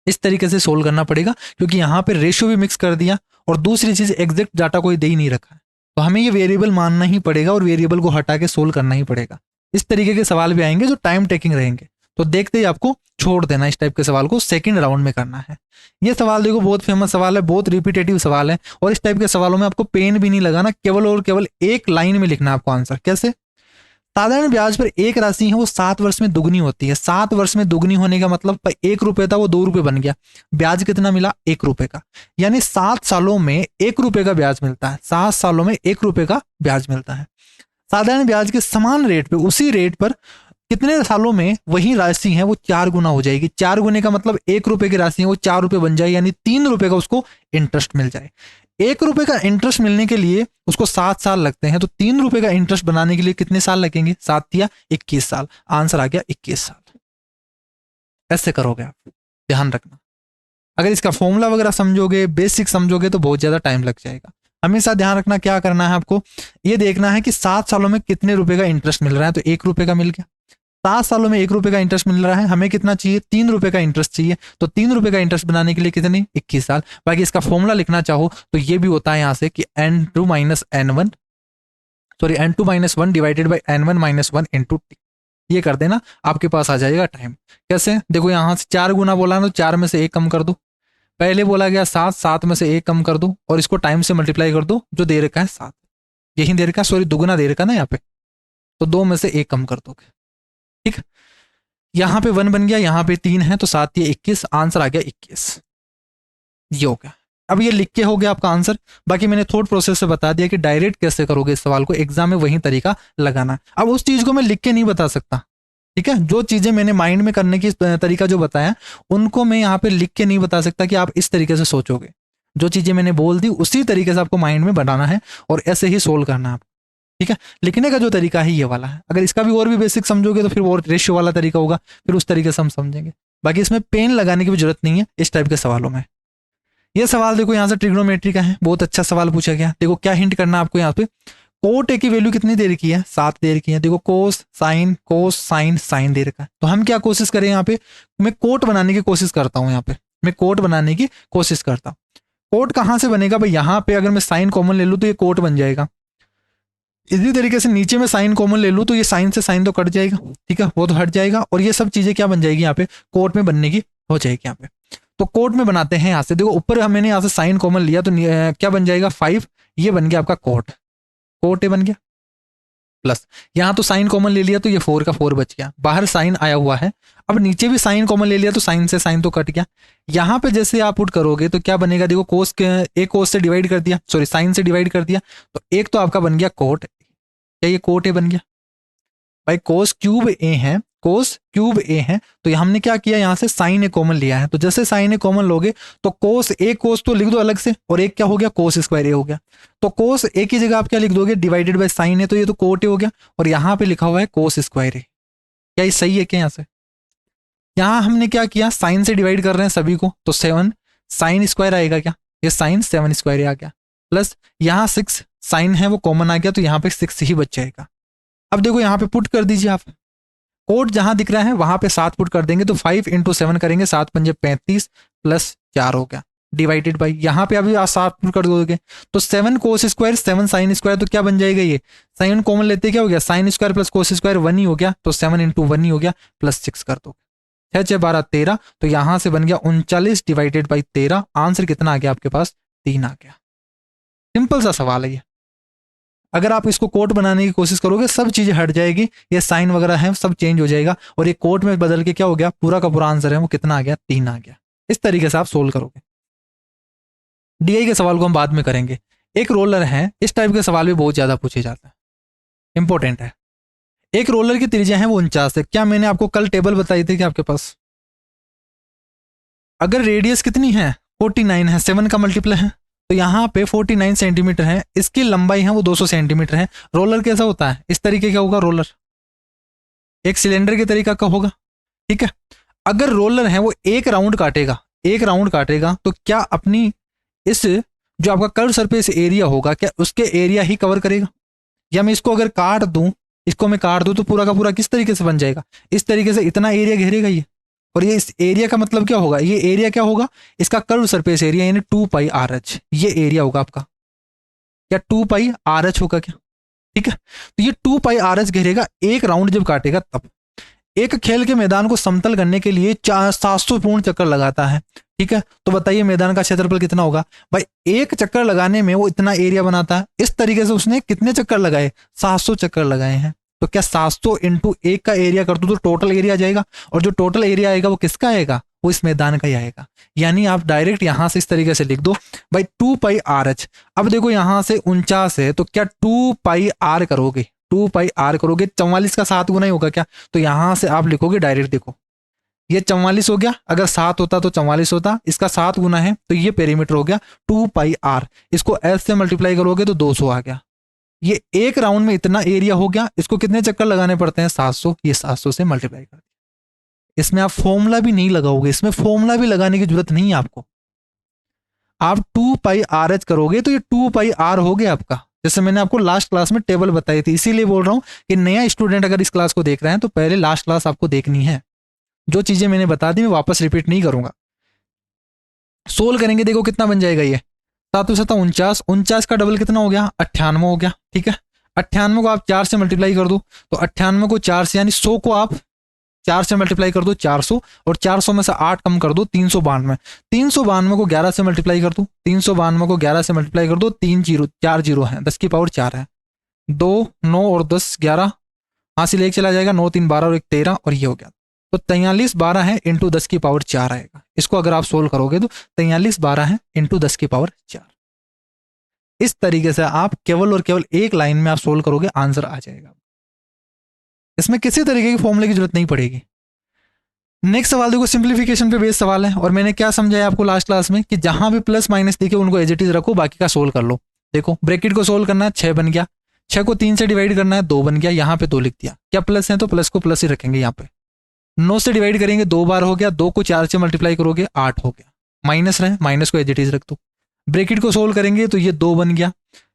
इस तरीके से सोल्व करना पड़ेगा, क्योंकि यहां पे रेशियो भी मिक्स कर दिया और दूसरी चीज एग्जैक्ट डाटा कोई दे ही नहीं रखा है, तो हमें ये वेरिएबल मानना ही पड़ेगा और वेरिएबल को हटा के सोल्व करना ही पड़ेगा। इस तरीके के सवाल भी आएंगे जो टाइम टेकिंग रहेंगे, तो देखते ही आपको छोड़ देना, इस टाइप के सवाल को सेकंड राउंड में करना है। ये सवाल देखो बहुत फेमस सवाल है, बहुत रिपीटेटिव सवाल है, और इस टाइप के सवालों में आपको पेन भी नहीं लगाना, केवल और केवल एक लाइन में लिखना आपको आंसर। कैसे? साधारण ब्याज पर एक राशि है वो 7 वर्ष में दुगनी होती है। 7 वर्ष में दुगनी होने का मतलब 1 रुपए था वो 2 रुपए बन गया, ब्याज कितना मिला? 1 रुपए का, यानी 7 सालों में 1 रुपए का ब्याज मिलता है। 7 सालों में 1 रुपए का ब्याज मिलता है। साधारण ब्याज के समान रेट पे, उसी रेट पर कितने सालों में वही राशि है वो 4 गुना हो जाएगी। 4 गुने का मतलब 1 रुपए की राशि है वो 4 रुपए बन जाए, यानी 3 रुपए का उसको इंटरेस्ट मिल जाए। 1 रुपए का इंटरेस्ट मिलने के लिए उसको 7 साल लगते हैं, तो 3 रुपए का इंटरेस्ट बनाने के लिए कितने साल लगेंगे? 7 या 21 साल। आंसर आ गया 21 साल। ऐसे करोगे आप, ध्यान रखना। अगर इसका फॉर्मूला वगैरह समझोगे, बेसिक समझोगे तो बहुत ज्यादा टाइम लग जाएगा। हमेशा ध्यान रखना, क्या करना है आपको, ये देखना है कि 7 सालों में कितने रुपए का इंटरेस्ट मिल रहा है। तो 1 रुपए का मिल गया, 7 सालों में 1 रुपए का इंटरेस्ट मिल रहा है, हमें कितना चाहिए? 3 रुपए का इंटरेस्ट चाहिए, तो 3 रुपए का इंटरेस्ट बनाने के लिए कितने? 21 साल। बाकी इसका फॉर्मूला लिखना चाहो तो ये भी होता है यहाँ से कि n2 minus n1 sorry n2 minus 1 divided by n1 minus 1 into T. ये कर देना, आपके पास आ जाएगा टाइम। कैसे? देखो यहाँ से 4 गुना बोला ना, तो 4 में से 1 कम कर दो। पहले बोला गया 7, 7 में से 1 कम कर दो और इसको टाइम से मल्टीप्लाई कर दो, जो दे रखा है 7, यही दे रखा है, सॉरी दुगुना दे रखा ना यहाँ पे, तो 2 में से 1 कम कर दोगे। ठीक, यहाँ पे 1 बन गया, यहाँ पे 3 है, तो 7 ये 21, आंसर आ गया 21। ये हो गया। अब ये लिख के हो गया आपका आंसर। बाकी मैंने थॉट प्रोसेस से बता दिया कि डायरेक्ट कैसे करोगे इस सवाल को, एग्जाम में वही तरीका लगाना। अब उस चीज को मैं लिख के नहीं बता सकता, ठीक है, जो चीजें मैंने माइंड में करने की तरीका जो बताया उनको मैं यहाँ पे लिख के नहीं बता सकता कि आप इस तरीके से सोचोगे। जो चीजें मैंने बोल दी उसी तरीके से आपको माइंड में बनाना है और ऐसे ही सोल्व करना है आपको। ठीक है, लिखने का जो तरीका है ये वाला है। अगर इसका भी और भी बेसिक समझोगे तो फिर और रेशियो वाला तरीका होगा, फिर उस तरीके से हम समझेंगे। बाकी इसमें पेन लगाने की भी जरूरत नहीं है इस टाइप के सवालों में। ये सवाल देखो यहाँ से ट्रिग्नोमेट्री का है, बहुत अच्छा सवाल पूछा गया। देखो क्या हिंट करना आपको यहाँ पे, कोट ए की वैल्यू कितनी दे रखी है? 7 दे रखी है। देखो कोस साइन साइन दे रखा है, तो हम क्या कोशिश करें यहाँ पे, मैं कोट बनाने की कोशिश करता हूँ। यहाँ पे मैं कोट बनाने की कोशिश करता हूँ। कोट कहाँ से बनेगा भाई? यहाँ पे अगर मैं साइन कॉमन ले लूँ तो ये कोट बन जाएगा। इसी तरीके से नीचे में साइन कॉमन ले लूँ तो ये साइन से साइन तो कट जाएगा, ठीक है, वो तो हट जाएगा, और ये सब चीजें क्या बन जाएगी यहाँ पे, कोट में बनने की हो जाएगी यहाँ पे। तो कोट में बनाते हैं यहाँ से। देखो ऊपर मैंने यहाँ से साइन कॉमन लिया तो क्या बन जाएगा? 5, ये बन गया आपका कोट, कोट ए बन गया, प्लस यहाँ तो साइन कॉमन ले लिया तो ये 4 का 4 बच गया, बाहर साइन आया हुआ है। अब नीचे भी साइन कॉमन ले लिया तो साइन से साइन तो कट गया। यहाँ पे जैसे आप पुट करोगे तो क्या बनेगा? देखो कोस एक कोस से डिवाइड कर दिया, सॉरी साइन से डिवाइड कर दिया, तो एक तो आपका बन गया कोट, क्या ये कोट ए बन गया भाई? कोस क्यूब ए है, कोस क्यूब ए है, तो हमने क्या किया, यहाँ से साइन ए कॉमन लिया है, तो जैसे साइन ए कॉमन लोगे तो कोस ए कोस तो लिख दो अलग से, और एक क्या हो गया? कोस स्क्वायर ए हो गया। तो कोस ए की जगह आप क्या लिख दोगे? डिवाइडेड बाय साइन ए, तो ये तो कोट ए हो गया, और यहाँ पे लिखा हुआ है कोस स्क्वायर ए। क्या ये सही है क्या? यहाँ से यहाँ हमने क्या किया, साइन से डिवाइड कर रहे हैं सभी को, तो 7 साइन स्क्वायर आएगा क्या? ये साइन 7 स्क्वायर आ गया, प्लस यहाँ 6 साइन है वो कॉमन आ गया, तो यहाँ पे 6 ही बच जाएगा। अब देखो यहाँ पे पुट कर दीजिए आप, कोट जहां दिख रहा है वहां पे 7 पुट कर देंगे, तो 5 इंटू 7 करेंगे, 7 पंजे 35 प्लस 4 हो गया, डिवाइडेड बाई यहाँ पे अभी 7 पुट कर दोगे तो 7 कोस स्क्वायर 7 साइन स्क्वायर, तो क्या बन जाएगा? ये साइन कॉमन लेते क्या हो गया? Sine square plus cos square 1 ही हो गया, तो 7 इंटू 1 ही हो गया, प्लस 6 कर दोगे, 6 6 12 13, तो यहाँ से बन गया 39 डिवाइडेड बाई 13। आंसर कितना आ गया आपके पास? 3 आ गया। सिंपल सा सवाल है ये। अगर आप इसको कोट बनाने की कोशिश करोगे सब चीजें हट जाएगी, ये साइन वगैरह है सब चेंज हो जाएगा, और ये कोट में बदल के क्या हो गया? पूरा का पूरा आंसर है वो कितना आ गया? 3 आ गया। इस तरीके से आप सोल्व करोगे। डीआई के सवाल को हम बाद में करेंगे। एक रोलर है, इस टाइप के सवाल भी बहुत ज्यादा पूछे जाते हैं, इंपॉर्टेंट है। एक रोलर की त्रिज्या है वो 49 है। क्या मैंने आपको कल टेबल बताई थी कि आपके पास अगर रेडियस कितनी है 49 है, 7 का मल्टीपल है, तो यहाँ पे 49 सेंटीमीटर है, इसकी लंबाई है वो 200 सेंटीमीटर है। रोलर कैसा होता है, इस तरीके का होगा रोलर, एक सिलेंडर के तरीका का होगा, ठीक है। अगर रोलर है वो एक राउंड काटेगा, एक राउंड काटेगा, तो क्या अपनी इस जो आपका कर्व सरफेस एरिया होगा, क्या उसके एरिया ही कवर करेगा? या मैं इसको अगर काट दूं, इसको मैं काट दूं तो पूरा का पूरा किस तरीके से बन जाएगा, इस तरीके से इतना एरिया घेरेगा ये। और ये इस एरिया का मतलब क्या होगा, ये एरिया क्या होगा, इसका कर्व सरफेस एरिया यानी 2πRh, ये एरिया होगा आपका। क्या 2πRh होगा क्या, ठीक है। तो ये 2πRh घेरेगा एक राउंड जब काटेगा तब। एक खेल के मैदान को समतल करने के लिए 700 पूर्ण चक्कर लगाता है, ठीक है। तो बताइए मैदान का क्षेत्रफल कितना होगा भाई, एक चक्कर लगाने में वो इतना एरिया बनाता है। इस तरीके से उसने कितने चक्कर लगाए, 700 चक्कर लगाए हैं। तो क्या 700 इंटू एक का एरिया कर दो तो टोटल एरिया जाएगा, और जो टोटल एरिया आएगा वो किसका आएगा, वो इस मैदान का ही आएगा। यानी आप डायरेक्ट यहां से इस तरीके से लिख दो भाई 2πRh। अब देखो यहां से 49 है, तो क्या 2πr करोगे, 2πr करोगे, 44 का 7 गुना ही होगा क्या, तो यहां से आप लिखोगे डायरेक्ट, देखो ये 44 हो गया, अगर 7 होता तो 44 होता, इसका 7 गुना है तो ये पेरीमीटर हो गया 2πr। इसको s से मल्टीप्लाई करोगे तो 200 आ गया। ये एक राउंड में इतना एरिया हो गया, इसको कितने चक्कर लगाने पड़ते हैं, 700, ये 700 से मल्टीप्लाई कर दिया। इसमें आप फॉर्मूला भी नहीं लगाओगे, इसमें फॉर्मूला भी लगाने की जरूरत नहीं है आपको। आप 2πRh करोगे तो ये 2πr हो गया आपका, जैसे मैंने आपको लास्ट क्लास में टेबल बताई थी। इसीलिए बोल रहा हूं कि नया स्टूडेंट अगर इस क्लास को देख रहे हैं तो पहले लास्ट क्लास आपको देखनी है। जो चीजें मैंने बता दी मैं वापस रिपीट नहीं करूंगा। सोल्व करेंगे, देखो कितना बन जाएगा ये 7 49 का डबल कितना हो गया, 98 हो गया, ठीक है। 98 को आप 4 से मल्टीप्लाई कर दो, तो 98 को 4 से यानी 100 को आप 4 से मल्टीप्लाई कर दो 400, और 400 में से 8 कम कर दो 392। 392 को 11 से मल्टीप्लाई कर दो, 392 को 11 से मल्टीप्लाई कर दो, 4 जीरो है, 10 की पावर 4 है, 2 9 और 10 11, हासिल एक चला जाएगा, 9 3 12 और 1 13, और ये हो गया। तो 43 12 है इंटू 10 की पावर 4 आएगा। इसको अगर आप सोल्व करोगे तो 43 12 है इंटू 10 की पावर 4। इस तरीके से आप केवल और केवल एक लाइन में आप सोल्व करोगे, आंसर आ जाएगा। इसमें किसी तरीके की फॉर्मूले की जरूरत नहीं पड़ेगी। नेक्स्ट सवाल देखो, सिंप्लीफिकेशन पे बेस्ड सवाल है, और मैंने क्या समझाया आपको लास्ट क्लास में कि जहां भी प्लस माइनस दिखे उनको एज इट इज रखो, बाकी का सोल्व कर लो। देखो ब्रैकेट को सोल्व करना है, 6 बन गया, 6 को 3 से डिवाइड करना है, 2 बन गया, यहाँ पे 2 लिख दिया। क्या प्लस है तो प्लस को प्लस ही रखेंगे यहाँ पे। 9 से डिवाइड करेंगे 2 बार हो गया, 2 को 4 से मल्टीप्लाई करोगे 8 हो गया। माइनस रहे, माइनस को एज इट इज रख दो। ब्रैकेट को सोल्व करेंगे तो ये 2 बन गया,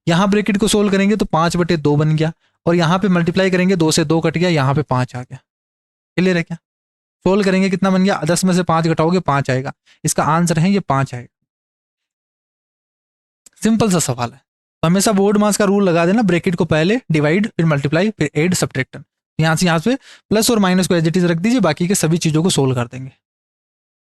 यहाँ ब्रैकेट को सोल्व करेंगे तो 5/2 बन गया, और यहाँ पे मल्टीप्लाई करेंगे 2 से 2 कट गया, यहाँ पे 5 आ गया। क्लियर है क्या? सोल्व करेंगे कितना बन गया, 10 में से 5 घटाओगे 5 आएगा। इसका आंसर है ये 5 आएगा। सिंपल सा सवाल है। तो हमेशा बोर्ड मास का रूल लगा देना, ब्रैकेट को पहले डिवाइड, फिर मल्टीप्लाई, फिर एड, सब्ट्रैक्ट। यहाँ से यहाँ पे प्लस और माइनस को एज इट इज रख दीजिए, बाकी के सभी चीजों को सोल्व कर देंगे।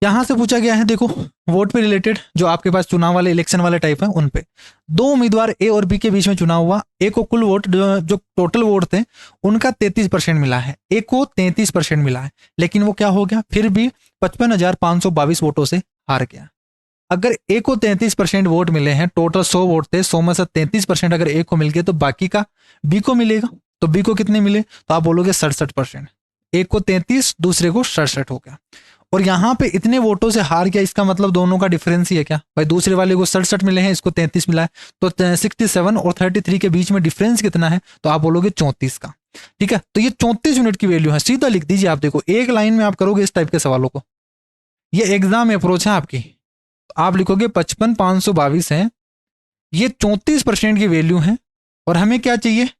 यहां से पूछा गया है, देखो वोट पे रिलेटेड, जो आपके पास चुनाव वाले इलेक्शन वाले टाइप है उन पे 2 उम्मीदवार ए और बी के बीच में चुनाव हुआ। ए को कुल वोट जो टोटल वोट थे उनका 33% मिला है, ए को 33% मिला है, लेकिन वो क्या हो गया, फिर भी 55,522 वोटों से हार गया। अगर ए को 33% वोट मिले हैं, टोटल 100 वोट थे, 100 में से 33% अगर ए को मिल गए तो बाकी का बी को मिलेगा। तो बी को कितने मिले, तो आप बोलोगे 67%। एक को 33, दूसरे को 67 हो गया। और यहां पे इतने वोटों से हार गया, इसका मतलब दोनों का डिफरेंस ही है क्या भाई, दूसरे वाले को 67 मिले हैं, इसको 33 मिला है, तो 67 और 33 के बीच में डिफरेंस कितना है, तो आप बोलोगे 34 का। ठीक है, तो ये 34 यूनिट की वैल्यू है, सीधा लिख दीजिए। आप देखो एक लाइन में आप करोगे इस टाइप के सवालों को, ये एग्जाम अप्रोच है आपकी। तो आप लिखोगे 55,522 है, ये 34% की वैल्यू है, और हमें क्या चाहिए,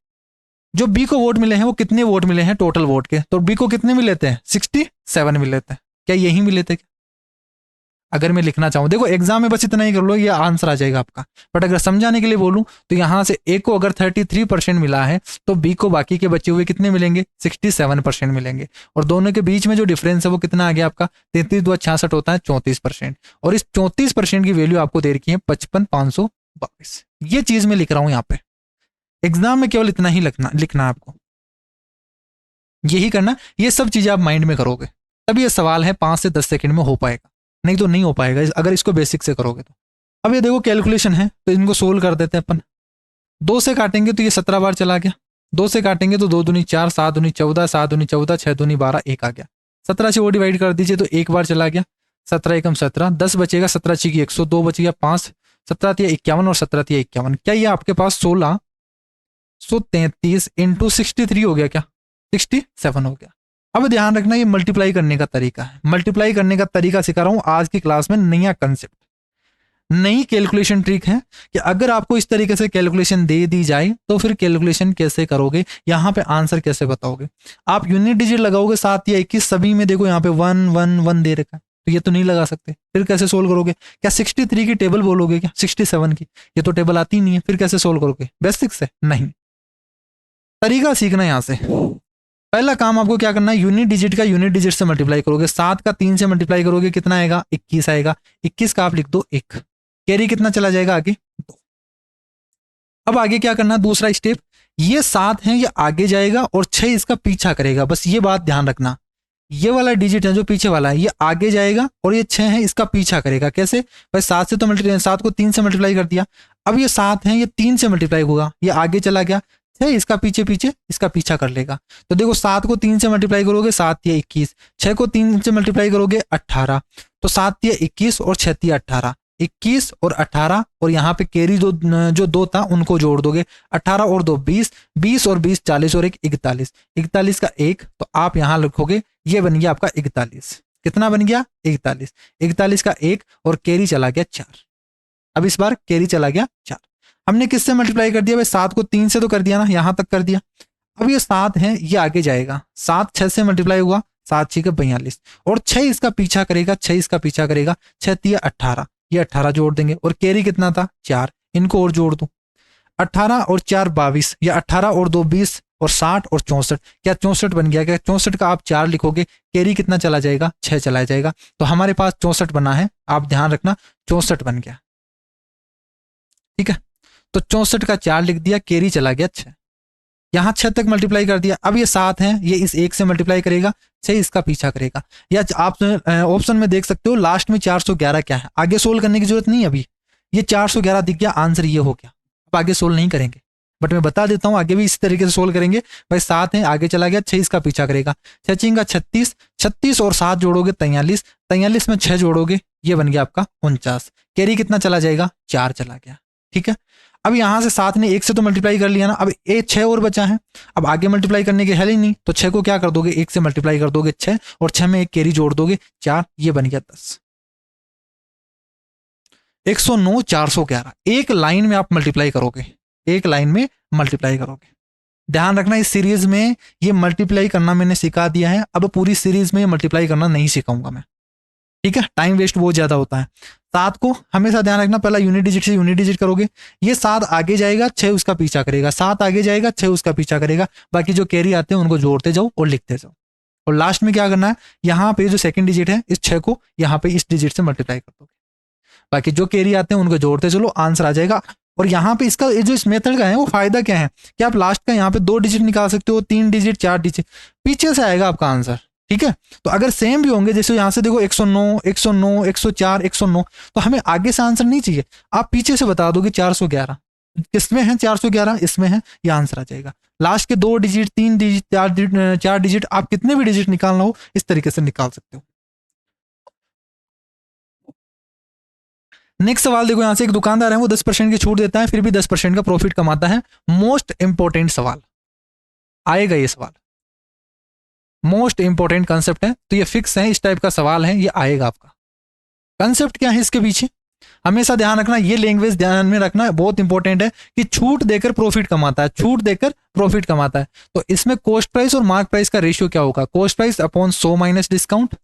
जो बी को वोट मिले हैं वो कितने वोट मिले हैं टोटल वोट के, तो बी को कितने मिले थे, 67 मिले थे। क्या यही मिले थे क्या? अगर मैं लिखना चाहूं, देखो एग्जाम में बस इतना ही कर लो, ये आंसर आ जाएगा आपका। बट अगर समझाने के लिए बोलूं तो यहां से ए को अगर 33% मिला है तो बी को बाकी के बचे हुए कितने मिलेंगे, 67% मिलेंगे। और दोनों के बीच में जो डिफरेंस है वो कितना आ गया आपका, 33 2 66 होता है 34%। और इस 34% की वैल्यू आपको दे रखी है 55,522। ये चीज मैं लिख रहा हूं यहाँ पे। एग्जाम में केवल इतना ही लिखना आपको, यही करना। ये सब चीजें आप माइंड में करोगे तब ये सवाल है 5 से 10 सेकंड में हो पाएगा, नहीं तो नहीं हो पाएगा अगर इसको बेसिक से करोगे तो। अब ये देखो कैलकुलेशन है तो इनको सोल्व कर देते हैं अपन। 2 से काटेंगे तो ये 17 बार चला गया, 2 से काटेंगे तो 2 दूनी 4, 7 दूनी 14, 7 दूनी 14, 6 दूनी 12, 1 आ गया। 17 से वो डिवाइड कर दीजिए तो 1 बार चला गया, 17 एकम 17, 10 बचेगा, 17 छीकी 100, 2 बच गया 5, 17 तिया 51 और 17 तिया 51। क्या ये आपके पास 1633 इंटू 63 हो गया क्या? 67 हो गया। अब ध्यान रखना ये मल्टीप्लाई करने का तरीका है, मल्टीप्लाई करने का तरीका सिखा रहा हूं आज की क्लास में। नया कंसेप्ट, नई कैलकुलेशन ट्रिक है कि अगर आपको इस तरीके से कैलकुलेशन दे दी जाए तो फिर कैलकुलेशन कैसे करोगे, यहां पे आंसर कैसे बताओगे। आप यूनिट डिजिट लगाओगे 7 या 21, सभी में देखो यहाँ पे 1 1 1 दे रखा है, तो ये तो नहीं लगा सकते, फिर कैसे सोल्व करोगे? क्या 63 की टेबल बोलोगे क्या? 67 की? ये तो टेबल आती नहीं है, फिर कैसे सोल्व करोगे? बेसिक से नहीं, तरीका सीखना है यहां से। पहला काम आपको क्या करना है, यूनिट डिजिट का यूनिट डिजिट से मल्टीप्लाई करोगे। 7 का 3 से मल्टीप्लाई करोगे, कितना आएगा? 21 आएगा। 21 का आप लिख दो 1, कैरी कितना चला जाएगा आगे? 2। अब आगे क्या करना है, दूसरा स्टेप, ये 7 है ये आगे जाएगा और 6 इसका पीछा करेगा। बस ये बात ध्यान रखना, ये वाला डिजिट है जो पीछे वाला है ये आगे जाएगा और ये 6 है इसका पीछा करेगा। कैसे भाई? 7 से तो मल्टीप्लाई, 7 को 3 से मल्टीप्लाई कर दिया, अब ये 7 है ये 3 से मल्टीप्लाई होगा, ये आगे चला गया, 6 इसका पीछे पीछे इसका पीछा कर लेगा। तो देखो 7 को 3 से मल्टीप्लाई करोगे 7 या 21, 6 को 3 से मल्टीप्लाई करोगे 18, तो 7 या 21 और 6 या 18, 21 और 18 और यहाँ पे कैरी जो 2 था उनको जोड़ दोगे, 18 और 2 20, 20 और 20 40 और 1 41, 41 का 1, तो आप यहाँ लिखोगे ये बन गया आपका 41। कितना बन गया? 41। 41 का 1 और कैरी चला गया 4। अब इस बार कैरी चला गया 4। हमने किससे मल्टीप्लाई कर दिया भाई? 7 को 3 से तो कर दिया ना, यहां तक कर दिया। अब ये 7 है ये आगे जाएगा, 7 6 से मल्टीप्लाई हुआ, 7 6 42 और 6 इसका पीछा करेगा, 6 इसका पीछा करेगा, 6 3 18, ये 18 जोड़ देंगे और कैरी कितना था? 4, इनको और जोड़ दो, 18 और 4 22, या 18 और 2 20 और 60 और 64, क्या 64 बन गया? क्या 64 का आप 4 लिखोगे, कैरी कितना चला जाएगा? 6 चला जाएगा। तो हमारे पास 64 बना है, आप ध्यान रखना 64 बन गया, ठीक है। तो 64 का 4 लिख दिया, कैरी चला गया 6, यहां 6 तक मल्टीप्लाई कर दिया। अब ये 7 है ये इस 1 से मल्टीप्लाई करेगा, 6 इसका पीछा करेगा, या आप ऑप्शन में देख सकते हो लास्ट में 411 क्या है, आगे सोल्व करने की जरूरत नहीं। अभी ये 411 दिख गया, आंसर ये हो गया। अब आगे सोल्व नहीं करेंगे, बट मैं बता देता हूं आगे भी इस तरीके से सोल्व करेंगे। भाई 7 है आगे चला गया, 6 इसका पीछा करेगा, 6 6 का 36, 36 और 7 जोड़ोगे 43, 43 में 6 जोड़ोगे ये बन गया आपका 49, कैरी कितना चला जाएगा? 4 चला गया, ठीक है। अब यहां से 7 ने 1 से तो मल्टीप्लाई कर लिया ना, अब 6 और बचा है, अब आगे मल्टीप्लाई करने की है ही नहीं, तो 6 को क्या कर दोगे? 1 से मल्टीप्लाई कर दोगे 6 और 6 में एक कैरी जोड़ दोगे 4, ये बन गया 10। 109 411 एक लाइन में आप मल्टीप्लाई करोगे, एक लाइन में मल्टीप्लाई करोगे। ध्यान रखना इस सीरीज में ये मल्टीप्लाई करना मैंने सिखा दिया है, अब पूरी सीरीज में मल्टीप्लाई करना नहीं सिखाऊंगा मैं, ठीक है, टाइम वेस्ट बहुत ज्यादा होता है। 7 को हमेशा ध्यान रखना पहला यूनिट डिजिट से यूनिट डिजिट करोगे, ये 7 आगे जाएगा 6 उसका पीछा करेगा, 7 आगे जाएगा 6 उसका पीछा करेगा, बाकी जो कैरी आते हैं उनको जोड़ते जाओ और लिखते जाओ। और लास्ट में क्या करना है, यहाँ पे जो सेकंड डिजिट है इस 6 को यहाँ पे इस डिजिट से मल्टीप्लाई कर दोगे, बाकी जो कैरी आते हैं उनको जोड़ते चलो, आंसर आ जाएगा। और यहाँ पे इसका जो इस मेथड का है वो फायदा क्या है कि आप लास्ट का यहाँ पे 2 डिजिट निकाल सकते हो, 3 डिजिट 4 डिजिट, पीछे से आएगा आपका आंसर, ठीक है। तो अगर सेम भी होंगे, जैसे यहां से देखो 109 109 104 109, तो हमें आगे से आंसर नहीं चाहिए, आप पीछे से बता दोगे 411 किसमें है, 411 इसमें है, ये आंसर आ जाएगा। लास्ट के 2 डिजिट 3 डिजिट 4 डिजिट आप कितने भी डिजिट निकालना हो इस तरीके से निकाल सकते हो। नेक्स्ट सवाल देखो, यहां से एक दुकानदार है वो 10% की छूट देता है फिर भी 10% का प्रॉफिट कमाता है। मोस्ट इंपॉर्टेंट सवाल आएगा ये सवाल, मोस्ट इंपॉर्टेंट कंसेप्ट है, तो ये फिक्स है, इस टाइप का सवाल है, ये आएगा आपका। कंसेप्ट क्या है इसके पीछे, हमेशा ध्यान रखना, ये लैंग्वेज ध्यान में रखना बहुत इंपॉर्टेंट है कि छूट देकर प्रॉफिट कमाता है, छूट देकर प्रॉफिट कमाता है। तो इसमें कॉस्ट प्राइस और मार्क प्राइस का रेशियो क्या होगा? Cost price upon 100 minus discount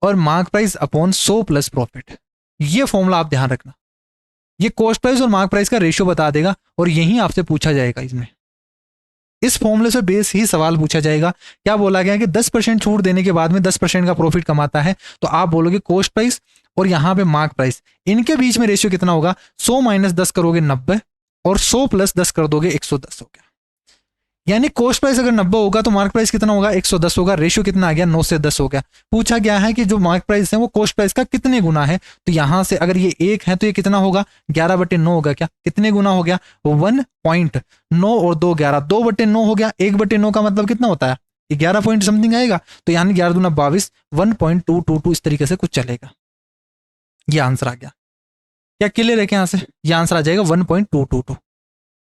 और mark price upon 100 plus profit, ये फॉर्मूला आप ध्यान रखना, ये कॉस्ट प्राइस और मार्क प्राइस का रेशियो बता देगा और यही आपसे पूछा जाएगा इसमें, इस फॉर्मूले से बेस ही सवाल पूछा जाएगा। क्या बोला गया कि 10% छूट देने के बाद में 10% का प्रॉफिट कमाता है, तो आप बोलोगे कॉस्ट प्राइस और यहां पे मार्क प्राइस, इनके बीच में रेशियो कितना होगा? 100 माइनस 10 करोगे 90 और 100 प्लस 10 कर दोगे 110 हो गया। यानी कॉस्ट प्राइस अगर 90 होगा तो मार्केट प्राइस कितना होगा, 110 होगा। रेशियो कितना आ गया, 9 से 10 हो गया। पूछा गया है कि जो मार्केट प्राइस है वो कॉस्ट प्राइस का कितने गुना है, तो यहां से अगर ये 1 है तो ये कितना होगा, 11/9 होगा। क्या कितने गुना हो गया, 1.9 और 2 11, 2/9 हो गया। 1/9 का मतलब कितना होता है, 11 पॉइंट समथिंग आएगा, तो यानी 11 दूना 22, 1.222 इस तरीके से कुछ चलेगा। ये आंसर आ गया। क्या क्लियर है, यहां से ये आंसर आ जाएगा 1.222।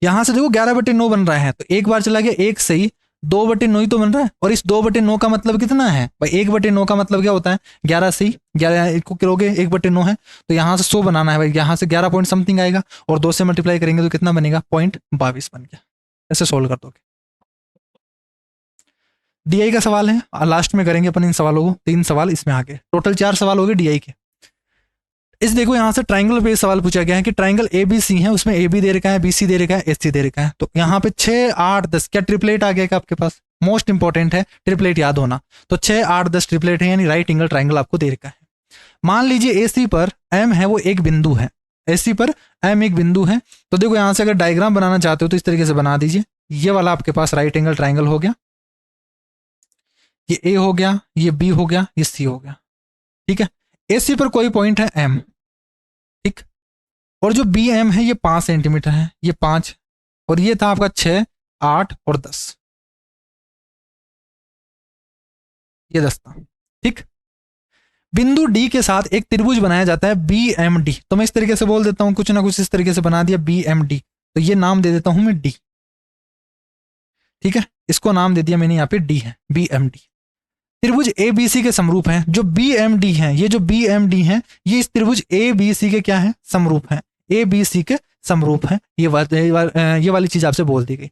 यहां से देखो 11/9 बन रहा है, तो एक बार चला गया एक सही, 2/9 ही तो बन रहा है। और इस 2/9 का मतलब कितना है भाई, 1/9 का मतलब क्या होता है, 11 सही, 11 को करोगे 1/9 है, तो यहां से 100 बनाना है भाई, यहां से 11 पॉइंट समथिंग आएगा और 2 से मल्टीप्लाई करेंगे तो कितना बनेगा, 0.22 बन गया। ऐसे सोल्व कर दोगे। डीआई का सवाल है, लास्ट में करेंगे अपन इन सवालों को। 3 सवाल इसमें आगे, टोटल 4 सवाल हो गए डीआई के। इस देखो यहां से ट्राइंगल पे सवाल पूछा गया है कि ट्राइंगल एबीसी है, उसमें ए बी दे रखा है, बीसी दे रखा है, एससी दे रखा है। तो यहाँ पे 6 8 10 क्या ट्रिपलेट आ गया क्या आपके पास, मोस्ट इंपॉर्टेंट है ट्रिपलेट याद होना। तो 6 8 10 ट्रिपलेट है, यानी राइट एंगल ट्राइंगल आपको दे रखा है। मान लीजिए एसी पर एम है वो एक बिंदु है, एसी पर एम एक बिंदु है। तो देखो यहां से अगर डायग्राम बनाना चाहते हो तो इस तरीके से बना दीजिए। ये वाला आपके पास राइट एंगल ट्राइंगल हो गया, ये ए हो गया, ये बी हो गया, ये सी हो गया। ठीक है, एसी पर कोई पॉइंट है एम, ठीक, और जो बी एम है ये 5 सेंटीमीटर है, ये 5, और ये था आपका 6 8 और 10, ये 10 था। ठीक, बिंदु डी के साथ एक त्रिभुज बनाया जाता है बी एम डी। तो मैं इस तरीके से बोल देता हूं, कुछ ना कुछ इस तरीके से बना दिया बी एम डी, तो ये नाम दे देता हूं मैं डी। ठीक है, इसको नाम दे दिया मैंने, यहाँ पे डी है, बी एम डी। त्रिभुज ए बी सी के समरूप हैं। जो बी एम डी है, ये जो बी एम डी है, ये इस त्रिभुज ए बी सी के क्या है, समरूप है, ए बी सी के समरूप है। ये वाली चीज आपसे बोल दी गई।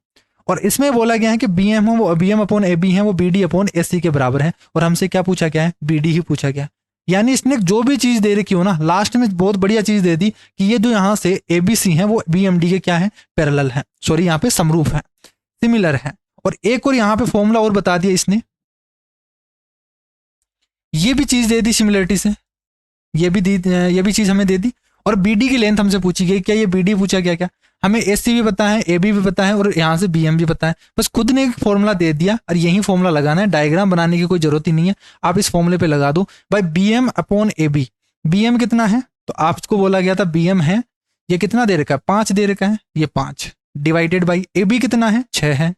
और इसमें बोला गया है कि बी एम वो B M upon A B है वो B D upon A C के बराबर है, और हमसे क्या पूछा गया है, बी डी ही पूछा गया। यानी इसने जो भी चीज दे रखी हो ना, लास्ट में बहुत बढ़िया चीज दे दी कि ये जो यहाँ से ए बी सी है वो बी एम डी के क्या है, पैरेलल है, सॉरी यहाँ पे समरूप है, सिमिलर है। और एक और यहाँ पे फॉर्मूला और बता दिया इसने, ये भी चीज दे दी सिमिलरिटी से, ये भी चीज हमें दे दी। और बीडी की लेंथ हमसे पूछी गई, क्या ये बीडी पूछा गया, क्या हमें एससी भी पता है, एबी भी पता है, और यहाँ से बीएम भी पता है। बस खुद ने एक फॉर्मूला दे दिया और यही फॉर्मूला लगाना है, डायग्राम बनाने की कोई जरूरत ही नहीं है। आप इस फॉर्मूले पे लगा दो भाई, बीएम अपॉन एबी। बीएम कितना है, तो आपको बोला गया था बीएम है, ये कितना दे रखा है, 5 दे रखा है, ये 5 डिवाइडेड बाई एबी कितना है, 6 है,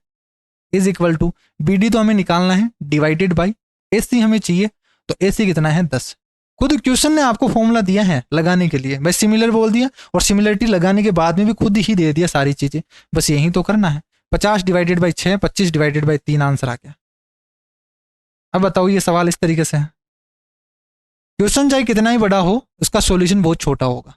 इज इक्वल टू बीडी तो हमें निकालना है, डिवाइडेड बाई एससी हमें चाहिए, तो एसी कितना है, 10। खुद क्वेश्चन ने आपको फॉर्मूला दिया है लगाने के लिए, बस सिमिलर बोल दिया, और सिमिलरिटी लगाने के बाद में भी खुद ही दे दिया सारी चीजें, बस यही तो करना है। 50 divided by 6, 25 divided by 3 answer आ गया। अब बताओ ये सवाल इस तरीके से है, क्वेश्चन चाहे कितना ही बड़ा हो उसका सॉल्यूशन बहुत छोटा होगा।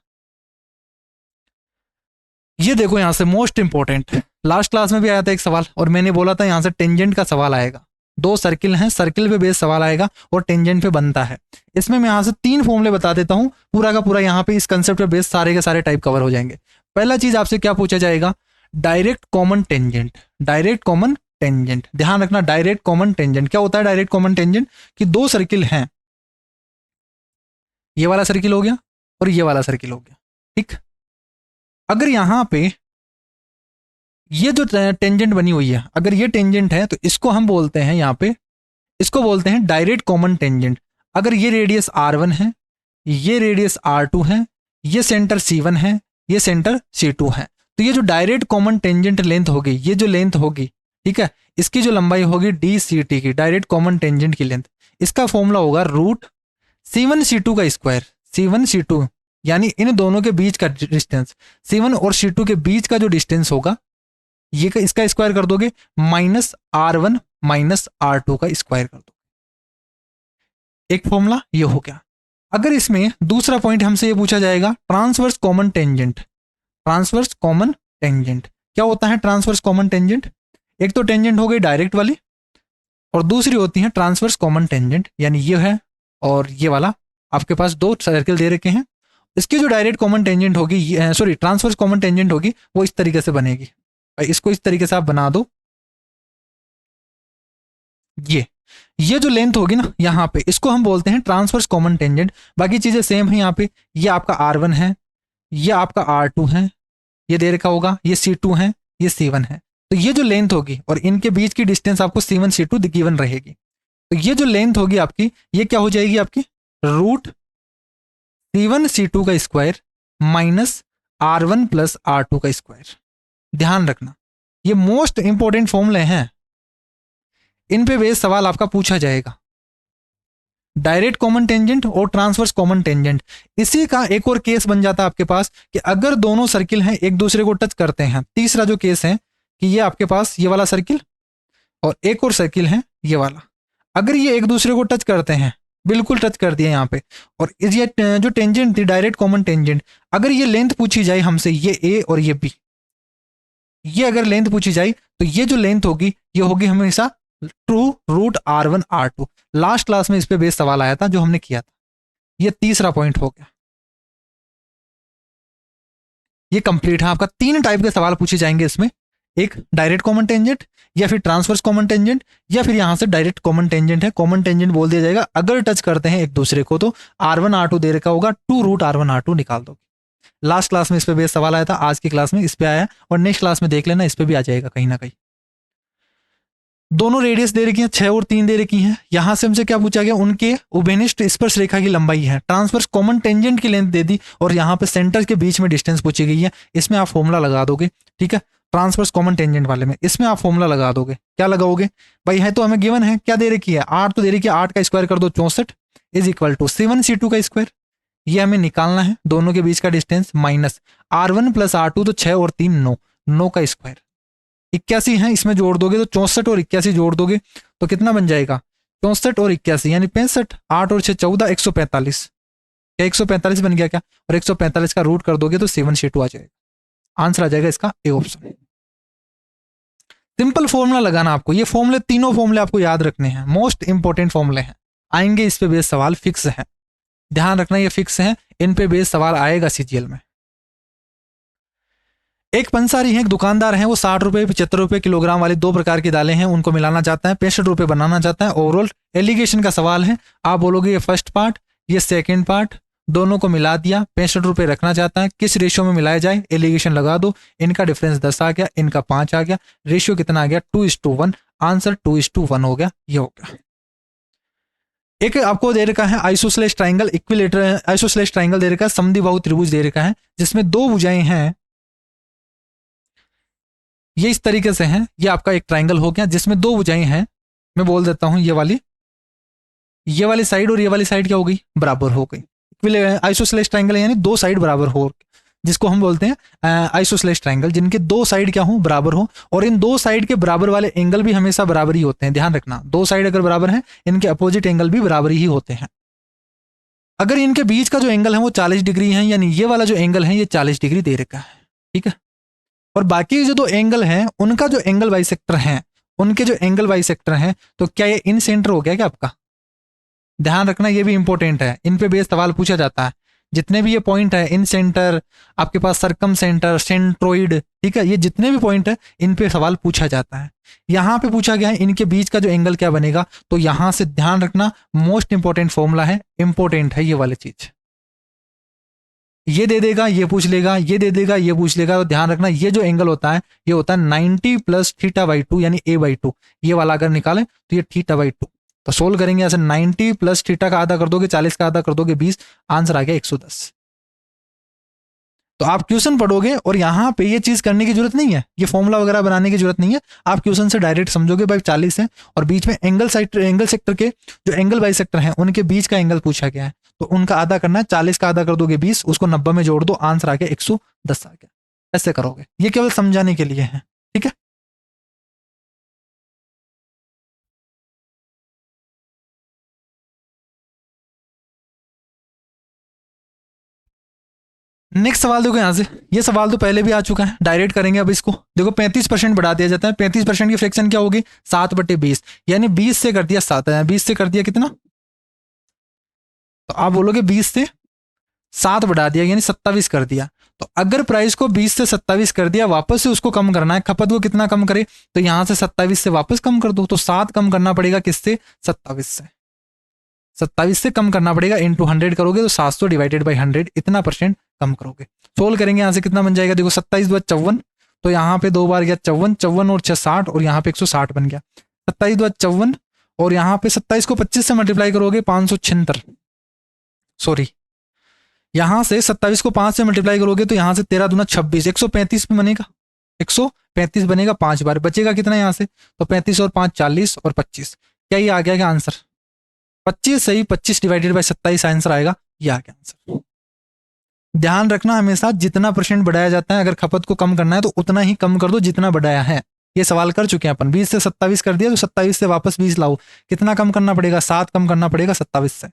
ये देखो यहां से मोस्ट इंपॉर्टेंट, लास्ट क्लास में भी आया था एक सवाल, और मैंने बोला था यहां से टेंजेंट का सवाल आएगा। 2 सर्किल हैं, सर्किल पे बेस सवाल आएगा और टेंजेंट पे बनता है। इसमें मैं यहां से 3 फॉर्मूले बता देता हूं, पूरा का पूरा यहाँ पे इस कंसेप्ट पे बेस सारे के सारे टाइप कवर हो जाएंगे। पहला चीज आपसे क्या पूछा जाएगा, direct common tangent. Direct common tangent, ध्यान रखना, डायरेक्ट कॉमन टेंजेंट क्या होता है। डायरेक्ट कॉमन टेंजेंट कि 2 सर्किल हैं, ये वाला सर्किल हो गया और ये वाला सर्किल हो गया, ठीक। अगर यहां पे ये जो टेंजेंट बनी हुई है, अगर ये टेंजेंट है तो इसको हम बोलते हैं, यहाँ पे इसको बोलते हैं डायरेक्ट कॉमन टेंजेंट। अगर ये रेडियस R1 है, ये रेडियस R2 है, ये सेंटर C1 है, ये सेंटर C2 है, तो ये जो डायरेक्ट कॉमन टेंजेंट लेंथ होगी, ये जो लेंथ होगी, ठीक है, इसकी जो लंबाई होगी DCT की, डायरेक्ट कॉमन टेंजेंट की लेंथ, इसका फॉर्मूला होगा रूट C1 C2 का स्क्वायर। C1 C2 यानी इन दोनों के बीच का डिस्टेंस, C1 और C2 के बीच का जो डिस्टेंस होगा, ये इसका स्क्वायर कर दोगे, माइनस R1 माइनस R2 का स्क्वायर कर दो। एक फॉर्मूला ये हो गया। अगर इसमें दूसरा पॉइंट हमसे ये पूछा जाएगा, transverse common tangent. Transverse common tangent क्या होता है, ट्रांसवर्स कॉमन टेंजेंट, एक तो टेंजेंट हो गई डायरेक्ट वाली, और दूसरी होती है ट्रांसवर्स कॉमन टेंजेंट, यानी ये है और ये वाला, आपके पास 2 सर्किल दे रखे हैं। इसकी जो डायरेक्ट कॉमन टेंजेंट होगी, सॉरी ट्रांसवर्स कॉमन टेंजेंट होगी, वो इस तरीके से बनेगी। इसको इस तरीके से आप बना दो, ये जो लेंथ होगी ना यहाँ पे, इसको हम बोलते हैं ट्रांसवर्स कॉमन टेंजेंट। बाकी चीजें सेम है यहाँ पे, ये आपका R1 है, ये आपका R2 है, ये दे रखा होगा, ये C2 है, ये C1 है। तो ये जो लेंथ होगी और इनके बीच की डिस्टेंस आपको C1 C2 गिवन रहेगी, तो ये जो लेंथ होगी आपकी, ये क्या हो जाएगी आपकी, रूट C1 C2 का square minus R1 plus R2 का स्क्वायर। ध्यान रखना ये मोस्ट इंपॉर्टेंट फॉर्मूले हैं, इन पे बेस सवाल आपका पूछा जाएगा। डायरेक्ट कॉमन टेंजेंट और ट्रांसवर्स कॉमन टेंजेंट, इसी का एक और केस बन जाता है आपके पास कि अगर दोनों सर्किल हैं एक दूसरे को टच करते हैं। तीसरा जो केस है कि ये आपके पास ये वाला सर्किल और एक और सर्किल है ये वाला, अगर ये एक दूसरे को टच करते हैं, बिल्कुल टच कर दिया यहाँ पे, और ये जो टेंजेंट थी डायरेक्ट कॉमन टेंजेंट, अगर ये लेंथ पूछी जाए हमसे, ये ए और ये बी, ये अगर लेंथ पूछी जाए तो ये जो लेंथ होगी ये होगी हमेशा true root R1 R2। Last class में इस पे बेस सवाल आया था जो हमने किया था। ये तीसरा पॉइंट हो गया, ये कंप्लीट है आपका। तीन टाइप के सवाल पूछे जाएंगे इसमें, एक डायरेक्ट कॉमन टेंजेंट, या फिर ट्रांसवर्स कॉमन टेंजेंट, या फिर यहां से डायरेक्ट कॉमन टेंजेंट है, कॉमन टेंजेंट बोल दिया जाएगा। अगर टच करते हैं एक दूसरे को तो R1 R2 दे रखा होगा, टू रूट R1 R2 निकाल दोगे। लास्ट क्लास में इस पे बेस सवाल आया था, आज की क्लास में इस पे आया, और नेक्स्ट क्लास में देख लेना इस पे भी आ जाएगा कहीं ना कहीं। दोनों रेडियस दे रखी हैं, 6 और 3 दे रखी हैं। यहां से हमसे क्या पूछा गया, उनके उभयनिष्ठ स्पर्श रेखा की लंबाई है। ट्रांसवर्स कॉमन टेंजेंट की लेंथ दे दी, और यहां पे सेंटर के बीच में डिस्टेंस पूछी गई है। इसमें आप फॉर्मूला लगा दोगे, ठीक है। ट्रांसवर्स कॉमन टेंजेंट वाले में इसमें आप फॉर्मूला लगा दोगे। क्या लगाओगे भाई, है तो हमें गिवन है, क्या दे रखी है, 8 तो दे रखी है, 8 का स्क्वायर कर दो 64 is equal to C1 C2 का स्क्वायर, ये हमें निकालना है। दोनों के बीच का distance minus R1 plus R2, तो 6 और 3 9, 9 का स्क्वायर 81 है, इसमें जोड़ दोगे तो 64 और 81 जोड़ दोगे तो कितना बन जाएगा, 64 और 81 यानी 65, 8 और 6 14, 145। क्या 145 बन गया क्या, और 145 का रूट कर दोगे तो C1 C2 आ जाएगा। आंसर आ जाएगा इसका ए ऑप्शन। सिंपल फॉर्मूला लगाना आपको, ये फॉर्मूले तीनों फॉर्मूले आपको याद रखने हैं, मोस्ट इंपॉर्टेंट फॉर्मूले हैं, आएंगे इस पे बेस सवाल फिक्स है। ध्यान रखना ये फिक्स है, इन पे बेस सवाल आएगा सीजीएल में। एक पंसारी है, एक दुकानदार है, वो 60 रुपए 75 रुपए किलोग्राम वाली दो प्रकार की दालें हैं, उनको मिलाना चाहता है, 65 रुपए बनाना चाहता है। ओवरऑल एलिगेशन का सवाल है, आप बोलोगे ये फर्स्ट पार्ट, ये सेकंड पार्ट, दोनों को मिला दिया, 65 रुपए रखना चाहता है, किस रेशियो में मिलाया जाए, एलिगेशन लगा दो। इनका डिफरेंस 10 आ गया, इनका 5 आ गया, रेशियो कितना आ गया 2:1, आंसर 2:1 हो गया, ये हो गया। एक आपको दे रखा है isosceles triangle, equilateral isosceles triangle दे रखा है, समद्विबाहु त्रिभुज दे रखा है, जिसमें दो भुजाएं हैं, ये इस तरीके से हैं। ये आपका एक ट्राइंगल हो गया जिसमें दो भुजाएं हैं, मैं बोल देता हूं ये वाली साइड और ये वाली साइड क्या हो गई, बराबर हो गई। आइसोसेलेस ट्राइंगल है यानी दो साइड बराबर हो, जिसको हम बोलते हैं आइसोसेलेस ट्राइंगल, जिनके दो साइड क्या हो, बराबर हो। और इन दो साइड के बराबर वाले एंगल भी हमेशा बराबर ही होते हैं, ध्यान रखना। दो साइड अगर बराबर हैं, इनके अपोजिट एंगल भी बराबर ही होते हैं। अगर इनके बीच का जो एंगल है वो 40 डिग्री है, यानी ये वाला जो एंगल है ये 40 डिग्री दे रखा है, ठीक है। और बाकी जो दो एंगल हैं उनका जो एंगल बाइसेक्टर हैं, उनके जो एंगल बाइसेक्टर हैं, तो क्या ये इन सेंटर हो गया क्या आपका, ध्यान रखना ये भी इंपॉर्टेंट है, इन पे बेस सवाल पूछा जाता है। जितने भी ये पॉइंट है, इन सेंटर, आपके पास सरकम सेंटर, सेंट्रोइड, ठीक है, ये जितने भी पॉइंट है इन पे सवाल पूछा जाता है। यहां पे पूछा गया है इनके बीच का जो एंगल क्या बनेगा, तो यहां से ध्यान रखना मोस्ट इंपॉर्टेंट फॉर्मूला है, इंपॉर्टेंट है ये वाली चीज। ये दे देगा, ये पूछ लेगा, ये दे देगा, ये पूछ लेगा, तो ध्यान रखना ये जो एंगल होता है ये होता है 90 प्लस θ/2 यानी a/2। ये वाला अगर निकालें तो ये θ/2, तो सोल्व करेंगे ऐसे 90 प्लस थीटा का आधा कर दोगे 40 का आधा कर दोगे 20, आंसर आ गया 110। तो आप क्वेश्चन पढ़ोगे और यहाँ पे ये चीज करने की जरूरत नहीं है, ये फॉर्मूला वगैरह बनाने की जरूरत नहीं है, आप क्वेश्चन से डायरेक्ट समझोगे भाई 40 है और बीच में एंगल सेक्टर के जो एंगल बाई सेक्टर हैं उनके बीच का एंगल पूछा गया है, तो उनका आधा करना है, 40 का आधा कर दोगे 20, उसको 90 में जोड़ दो, आंसर आ गया 110 आ गया। ऐसे करोगे, ये केवल समझाने के लिए है, ठीक है। नेक्स्ट सवाल देखो यहाँ से, ये सवाल तो पहले भी आ चुका है, डायरेक्ट करेंगे अब इसको। देखो 35% बढ़ा दिया जाता है, 35% की फ्रैक्शन क्या होगी 7/20, यानी 20 से कर दिया 7, 20 से कर दिया कितना, तो आप बोलोगे 20 से 7 बढ़ा दिया यानी 27 कर दिया। तो अगर प्राइस को 20 से 27 कर दिया, वापस से उसको कम करना है, खपत को कितना कम करे, तो यहां से 27 से वापस कम कर दो, तो 7 कम करना पड़ेगा किससे, 27 से, 27 से कम करना पड़ेगा, इंटू 100 करोगे तो 700 डिवाइडेड बाई 100, इतना % कम करोगे। सोल्व करेंगे यहां से कितना बन जाएगा, देखो 27 × 54 तो यहाँ पे 2 बार गया 54, 54 और 6 60, और यहाँ पे 160 बन गया। 27 2 54, और यहाँ पे 27 को 25 से मल्टीप्लाई करोगे 576, सॉरी यहाँ से 27 को 5 से मल्टीप्लाई करोगे तो यहाँ से 13 दूना 26, 135 पे बनेगा, 135 बनेगा 5 बार, बचेगा कितना यहाँ से, तो 35 और 5 40 और 25, क्या ये आ गया क्या आंसर, 25 सही, 25 डिवाइडेड बाय 27 आंसर आएगा, ये आ गया आंसर। ध्यान रखना हमेशा जितना परसेंट बढ़ाया जाता है, अगर खपत को कम करना है तो उतना ही कम कर दो जितना बढ़ाया है। ये सवाल कर चुके हैं अपन, 20 से 27 कर दिया तो 27 से वापस 20 लाओ, कितना कम करना पड़ेगा, 7 कम करना पड़ेगा 27 से।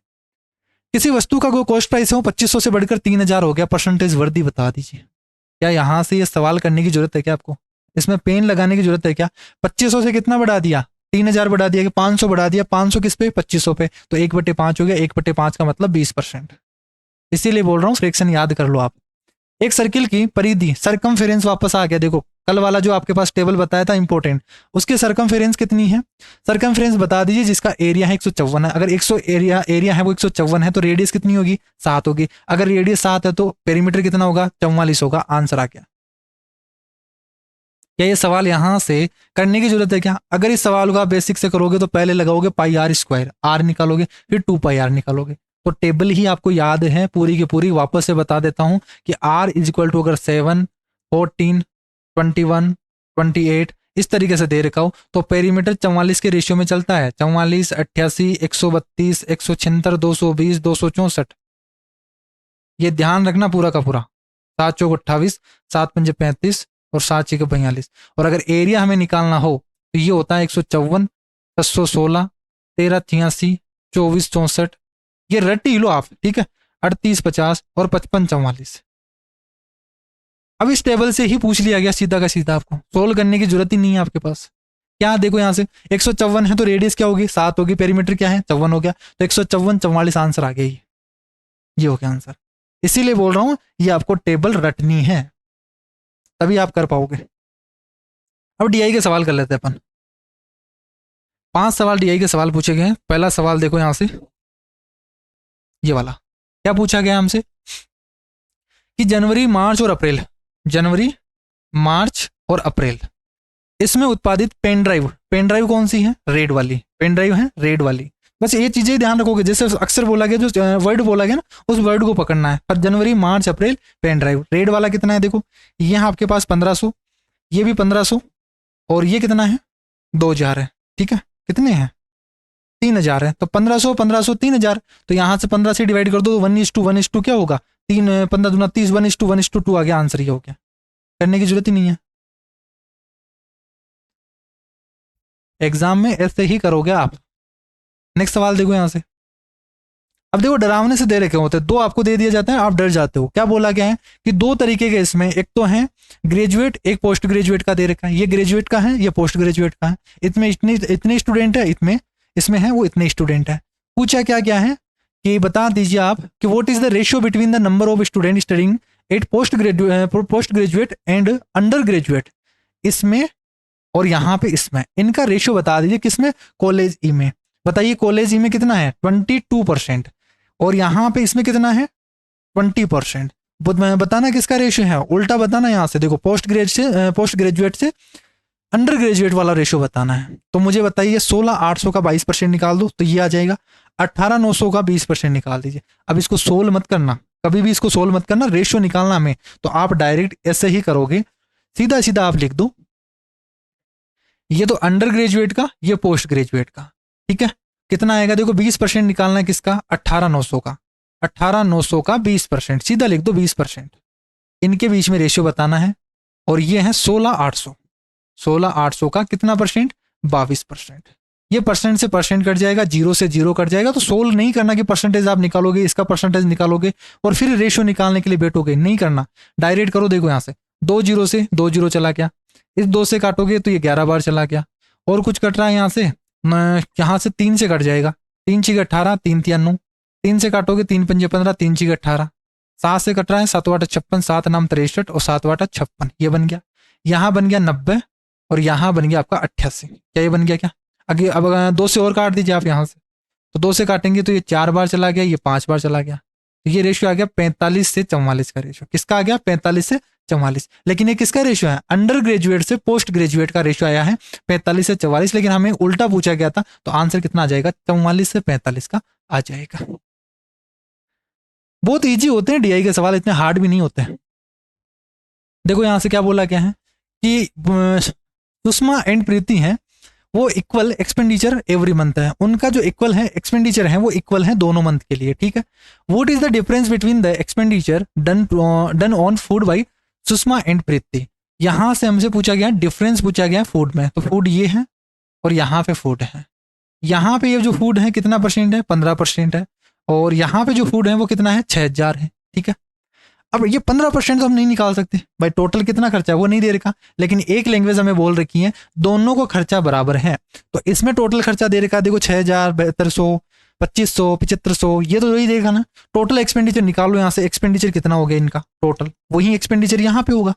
किसी वस्तु का कोई कॉस्ट प्राइस हो 2500 से बढ़कर 3000 हो गया, परसेंटेज वर्दी बता दीजिए। क्या यहाँ से ये सवाल करने की जरूरत है क्या आपको, इसमें पेन लगाने की जरूरत है क्या, 2500 से कितना बढ़ा दिया, 3000 बढ़ा दिया कि 500 बढ़ा दिया, 500 किस पे, 2500 पे, तो 1/5 हो गया, 1/5 का मतलब 20%। इसीलिए बोल रहा हूँ फ्रैक्शन याद कर लो आप। एक सर्किल की परिधि सरकमफेरेंस वापस आ गया, देखो कल वाला जो आपके पास टेबल बताया था इंपॉर्टेंट, उसके सरकमफेरेंस कितनी है, सरकमफेरेंस बता दीजिए, जिसका एरिया है 154 है, अगर 100 एरिया है वो 154 है तो रेडियस कितनी होगी, 7 होगी, अगर रेडियस 7 है तो पेरीमीटर कितना होगा, 44 होगा, आंसर आ गया। क्या ये सवाल यहां से करने की जरूरत है क्या, अगर इस सवाल को आप बेसिक से करोगे तो पहले लगाओगे पाई आर स्क्वायर, आर निकालोगे, फिर 2 पाई आर निकालोगे, तो टेबल ही आपको याद है पूरी की पूरी, वापस से बता देता हूं कि आर इज इक्वल टू अगर 7 14 21 28 इस तरीके से दे रखा हो तो पेरीमीटर 44 के रेशियो में चलता है, 44 88 132 176 220 264, ये ध्यान रखना पूरा का पूरा, 7 चौक 28, 7 पंजे 35 और 7 छः 42, और अगर एरिया हमें निकालना हो तो ये होता है 154 716 13 86 24 64, ये रट ही लो आप, ठीक है, 38 50 और 55 44। अब इस टेबल से ही पूछ लिया गया सीधा का सीधा, आपको सोल्व करने की जरूरत ही नहीं है आपके पास। क्या देखो यहाँ से 154 है तो रेडियस क्या होगी, 7 होगी, पेरीमीटर क्या है 54 हो गया, तो 154 44 आंसर आ गया, ये हो गया आंसर। इसीलिए बोल रहा हूं ये आपको टेबल रटनी है तभी आप कर पाओगे। अब डीआई के सवाल कर लेते हैं अपन, 5 सवाल डीआई के सवाल पूछे गए हैं। पहला सवाल देखो यहां से, ये वाला क्या पूछा गया हमसे कि जनवरी मार्च और अप्रैल, जनवरी मार्च और अप्रैल इसमें उत्पादित पेन ड्राइव कौन सी है, रेड वाली पेन ड्राइव है, रेड वाली। बस ये चीजें ध्यान रखोगे, जैसे अक्सर बोला गया, जो वर्ड बोला गया ना उस वर्ड को पकड़ना है। पर जनवरी मार्च अप्रैल पेन ड्राइव, रेड वाला कितना है देखो, ये है आपके पास 1500, ये भी 1500, और ये कितना है 2000 है, ठीक है, कितने हैं 3000 है, तो 1500 1500 3000, तो यहाँ से 15 से डिवाइड कर दो, 1:1 क्या होगा, 3 15 दूना 30, 1:1:2 आ गया, आंसर ये हो गया, करने की जरूरत ही नहीं है। एग्जाम में ऐसे ही करोगे आप। नेक्स्ट सवाल देखो यहां से, अब देखो डरावने से दे रखे होते हैं, 2 आपको दे दिया जाता है, आप डर जाते हो। क्या बोला गया है कि 2 तरीके के इसमें, एक तो है ग्रेजुएट, एक पोस्ट ग्रेजुएट का दे रखा है, ये ग्रेजुएट का है, ये पोस्ट ग्रेजुएट का है, इसमें इतने स्टूडेंट है, इसमें है वो इतने स्टूडेंट है। पूछा क्या क्या है कि बता दीजिए आप कि what is the ratio between the number of student studying at post graduate and under graduate, इसमें और यहाँ पे इसमें, इनका रेशियो बता दीजिए, किसमें, कॉलेज ई में। बताइए कॉलेज ई में कितना है 22%, और यहाँ पे इसमें कितना है 20%। बताना किसका रेशियो है, उल्टा बताना, यहाँ से देखो पोस्ट ग्रेजुएट से अंडर ग्रेजुएट वाला रेशियो बताना है। तो मुझे बताइए 16,800 का 22% निकाल दो तो ये आ जाएगा, 18,900 का 20% निकाल दीजिए। अब इसको सोल्व मत करना, कभी भी इसको सोल्व मत करना, रेशियो निकालना हमें, तो आप डायरेक्ट ऐसे ही करोगे, सीधा सीधा आप लिख दो, ये तो अंडर ग्रेजुएट का, ये पोस्ट ग्रेजुएट का, ठीक है, कितना आएगा देखो 20% निकालना है किसका, 18,900 का, 18,900 का 20%, सीधा लिख दो 20%, इनके बीच में रेशियो बताना है, और ये है 16,800, 16,800 का कितना परसेंट, 22%। ये परसेंट से परसेंट कट जाएगा, 0 से 0 कट जाएगा, तो सोल्व नहीं करना कि परसेंटेज आप निकालोगे, इसका परसेंटेज निकालोगे और फिर रेशियो निकालने के लिए बैठोगे, नहीं करना, डायरेक्ट करो। देखो यहाँ से 2 0 से 2 0 चला गया, इस 2 से काटोगे तो ये 11 बार चला गया, और कुछ कट रहा है यहाँ से 3 से कट जाएगा, 3 6 18, 3 3 9, 3 से काटोगे 3 5 15, 3 6 18, 7 से कट रहा है 7 8 56, 7 9 63 और 7 8 56, ये बन गया, यहाँ बन गया 90 और यहाँ बन गया आपका 88। क्या ये बन गया क्या, आगे अब 2 से और काट दीजिए आप यहाँ से, तो 2 से काटेंगे तो ये 4 बार चला गया, ये 5 बार चला गया, तो ये रेशियो आ गया 45 से 44 का रेशियो, किसका आ गया 45 से 44। लेकिन ये किसका रेशियो है, अंडर ग्रेजुएट से पोस्ट ग्रेजुएट का रेशियो आया है 45 से 44, लेकिन हमें उल्टा पूछा गया था, तो आंसर कितना आ जाएगा, 44 से 45 का आ जाएगा। बहुत इजी होते हैं डीआई के सवाल, इतने हार्ड भी नहीं होते हैं। देखो यहां से क्या बोला गया है कि सुषमा एंड प्रीति हैं वो इक्वल एक्सपेंडिचर एवरी मंथ है, उनका जो इक्वल है एक्सपेंडिचर है वो इक्वल है दोनों मंथ के लिए, ठीक है। What is the difference between the expenditure done on food by Sushma and Preeti. यहां से हमसे पूछा गया डिफरेंस पूछा गया फूड में, तो फूड ये है और यहाँ पे फूड है। यहाँ पे ये जो फूड है कितना परसेंट है, 15% है, और यहाँ पे जो फूड है वो कितना है, 6000 है, ठीक है। अब ये 15% तो हम नहीं निकाल सकते भाई, टोटल कितना खर्चा है वो नहीं दे रखा, लेकिन एक लैंग्वेज हमें बोल रखी है दोनों को खर्चा बराबर है, तो इसमें टोटल खर्चा दे रखा, देखो 6000, 7200, 2500, 7500, ये तो वही देगा ना। टोटल एक्सपेंडिचर निकालो यहाँ से, एक्सपेंडिचर कितना हो गया इनका टोटल, वही एक्सपेंडिचर यहाँ पे होगा।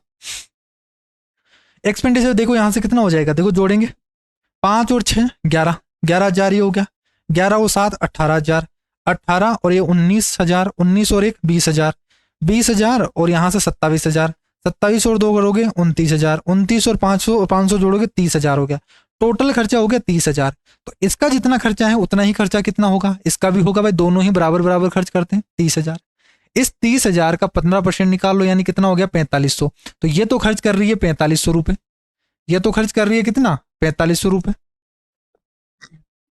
एक्सपेंडिचर देखो यहाँ से कितना हो जाएगा, देखो जोड़ेंगे 5 और 6 11, 11000 ये हो गया, 11 और 7 18000, 18 और ये 19000, 19 और 1 20000, 20000 और यहाँ से 27000, 27 और 2 करोगे 29000, 29 और 500 जोड़ोगे 30000 हो गया। टोटल खर्चा हो गया 30000। तो इसका जितना खर्चा है उतना ही खर्चा कितना होगा, इसका भी होगा भाई, दोनों ही बराबर बराबर खर्च करते हैं 30000। इस 30000 का 15% निकाल लो, यानी कितना हो गया 4500। तो ये तो खर्च कर रही है 4500 रुपये, ये तो खर्च कर रही है कितना 4500 रुपये,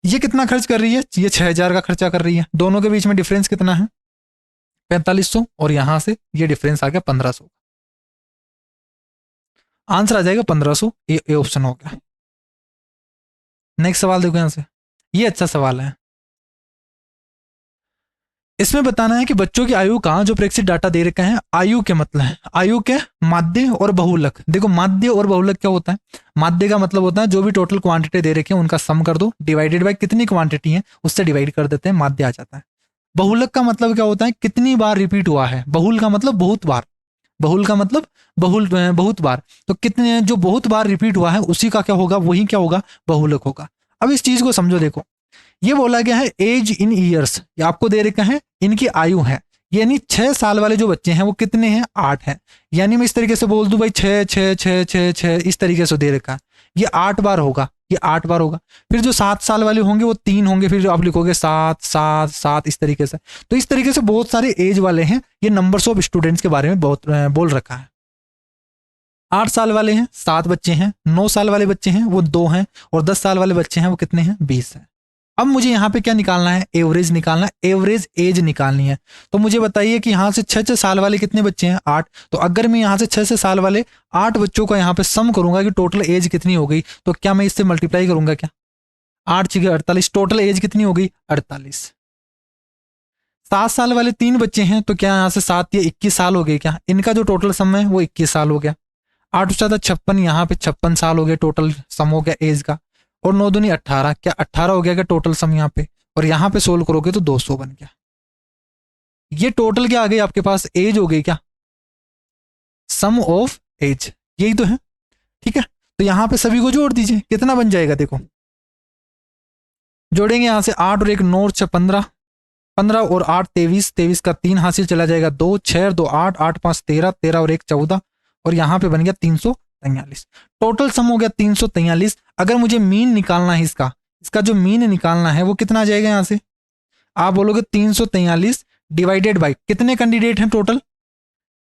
ये कितना खर्च कर रही है, ये 6000 का खर्चा कर रही है। दोनों के बीच में डिफरेंस कितना है 4500, और यहां से ये डिफरेंस आ गया 1500। आंसर आ जाएगा 1500, ये ऑप्शन हो गया। नेक्स्ट सवाल देखो यहां से, ये अच्छा सवाल है। इसमें बताना है कि बच्चों की आयु का जो प्रेक्षित डाटा दे रखा है, आयु के मतलब है, आयु के माध्य और बहुलक। देखो माध्य और बहुलक क्या होता है, माध्य का मतलब होता है जो भी टोटल क्वांटिटी दे रखे हैं उनका सम कर दो, डिवाइडेड बाय कितनी क्वांटिटी है उससे डिवाइड कर देते हैं, माध्य आ जाता है। बहुलक का मतलब क्या होता है, कितनी बार रिपीट हुआ है, बहुल का मतलब बहुत बार, बहुल का मतलब बहुत बार, तो कितने जो बहुत बार रिपीट हुआ है उसी का क्या होगा, वही क्या होगा, बहुलक होगा। अब इस चीज को समझो, देखो ये बोला गया है एज इन ईयर्स, ये आपको दे रखा है इनकी आयु है, यानी 6 साल वाले जो बच्चे हैं वो कितने हैं, 8 हैं। यानी मैं इस तरीके से बोल दूं भाई 6 6 6 6 6, इस तरीके से दे रखा है, ये 8 बार होगा, ये 8 बार होगा। फिर जो 7 साल वाले होंगे वो 3 होंगे, फिर आप लिखोगे 7 7 7, इस तरीके से। तो इस तरीके से बहुत सारे एज वाले हैं, ये नंबर्स ऑफ स्टूडेंट्स के बारे में बहुत बोल रखा है। 8 साल वाले हैं 7 बच्चे हैं, 9 साल वाले बच्चे हैं वो 2 हैं, और 10 साल वाले बच्चे हैं वो कितने हैं, 20 हैं। अब मुझे यहाँ पे क्या निकालना है, एवरेज निकालना है, एवरेज एज निकालनी है। तो मुझे बताइए कि यहाँ से 6 साल वाले कितने बच्चे हैं, 8। तो अगर मैं यहाँ से 6 साल वाले 8 बच्चों का यहाँ पे सम करूंगा कि टोटल एज कितनी हो गई, तो क्या मैं इससे मल्टीप्लाई करूंगा, क्या 8 6 48, टोटल एज कितनी हो गई 48। 7 साल वाले 3 बच्चे हैं, तो क्या यहाँ से 7 ये 21 साल हो गए, क्या इनका जो टोटल सम है वो 21 साल हो गया। 8 + 56, यहाँ पे 56 साल हो गया, टोटल सम हो गया एज का। और 9 दूनी 18, क्या 18 हो गया क्या टोटल सम यहाँ पे, और यहाँ पे सोल्व करोगे तो 200 बन गया। ये टोटल क्या आ गई आपके पास, एज हो गई क्या, सम ऑफ एज, यही तो है, ठीक है। तो यहाँ पे सभी को जोड़ दीजिए, कितना बन जाएगा, देखो जोड़ेंगे यहाँ से 8 और 1 9 और 6 15, 15 और 8 23, 23 का 3 हासिल चला जाएगा 2, 6 और 2 8, 8 5 13, 13 और 1 14, और यहाँ पे बन गया 343। टोटल सम हो गया 343। अगर मुझे मीन निकालना है इसका, इसका जो मीन निकालना है वो कितना आ जाएगा, यहाँ से आप बोलोगे 343 डिवाइडेड बाय कितने कैंडिडेट हैं टोटल,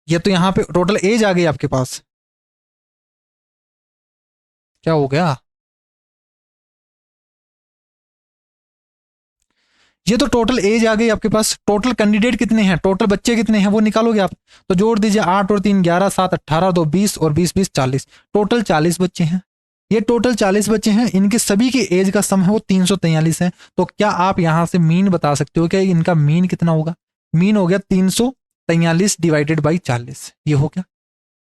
ये तो यहाँ पे टोटल एज आ गई आपके पास, क्या हो गया, ये तो टोटल एज आ गई आपके पास। टोटल कैंडिडेट कितने हैं, टोटल बच्चे कितने हैं वो निकालोगे आप, तो जोड़ दीजिए 8 और 3 11, 7 18, 2 20, और 20 20 40, टोटल 40 बच्चे हैं। ये टोटल 40 बच्चे हैं, इनके सभी की एज का सम है वो 343 है। तो क्या आप यहां से मीन बता सकते हो, क्या इनका मीन कितना होगा, मीन हो गया 343 डिवाइडेड बाई 40, ये हो गया।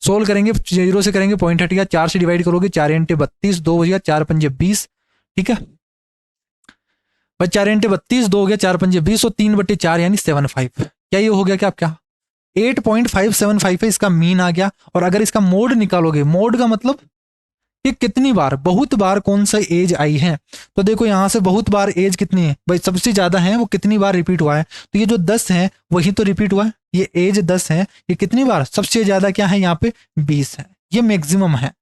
सोल्व करेंगे, 0 से करेंगे पॉइंट हट गया, 4 से डिवाइड करोगे 4 × 32, 2 हो गया, 4 × 5 20, ठीक है भाई, 4 × 32, 2 हो गया, 4 × 5 20, और 3/4 यानी 75। क्या ये हो गया, क्या आपका 8.575 है, इसका मीन आ गया। और अगर इसका मोड निकालोगे, मोड का मतलब ये कितनी बार, बहुत बार कौन सा एज आई है। तो देखो यहाँ से बहुत बार एज कितनी है भाई, सबसे ज्यादा है वो कितनी बार रिपीट हुआ है, तो ये जो 10 है वही तो रिपीट हुआ है, ये एज 10 है, ये कितनी बार सबसे ज्यादा क्या है यहाँ पे 20 है, ये मैक्सिमम है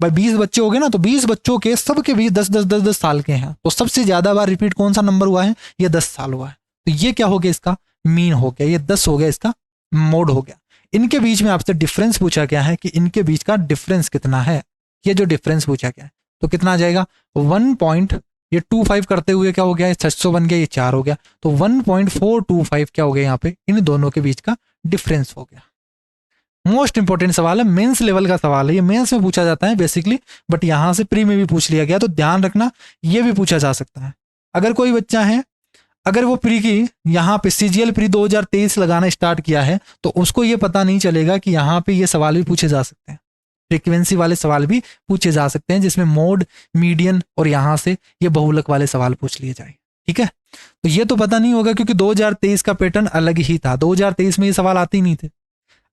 भाई। 20 बच्चे हो गए ना, तो 20 बच्चों के सबके 20 10 साल के हैं, तो सबसे ज्यादा बार रिपीट कौन सा नंबर हुआ है, ये 10 साल हुआ है। तो ये क्या हो गया, इसका मीन हो गया, ये 10 हो गया, इसका मोड हो गया। इनके बीच में आपसे डिफरेंस पूछा गया है कि इनके बीच का डिफरेंस कितना है, ये जो डिफरेंस पूछा गया है तो कितना आ जाएगा 1.25 करते हुए क्या हो गया, 600 बन गया, ये 4 हो गया, तो 1.425 क्या हो गया यहाँ पे, इन दोनों के बीच का डिफरेंस हो गया। मोस्ट इंपॉर्टेंट सवाल है, मेंस लेवल का सवाल है, ये मेंस में पूछा जाता है बेसिकली, बट यहां से प्री में भी पूछ लिया गया, तो ध्यान रखना ये भी पूछा जा सकता है। अगर कोई बच्चा है, अगर वो प्री की यहाँ पे सीजीएल प्री 2023 लगाना स्टार्ट किया है, तो उसको ये पता नहीं चलेगा कि यहाँ पे ये सवाल भी पूछे जा सकते हैं, फ्रीक्वेंसी वाले सवाल भी पूछे जा सकते हैं, जिसमें मोड, मीडियन और यहाँ से ये बहुलक वाले सवाल पूछ लिए जाए। ठीक है, तो ये तो पता नहीं होगा क्योंकि 2023 का पैटर्न अलग ही था, 2023 में ये सवाल आते ही नहीं थे।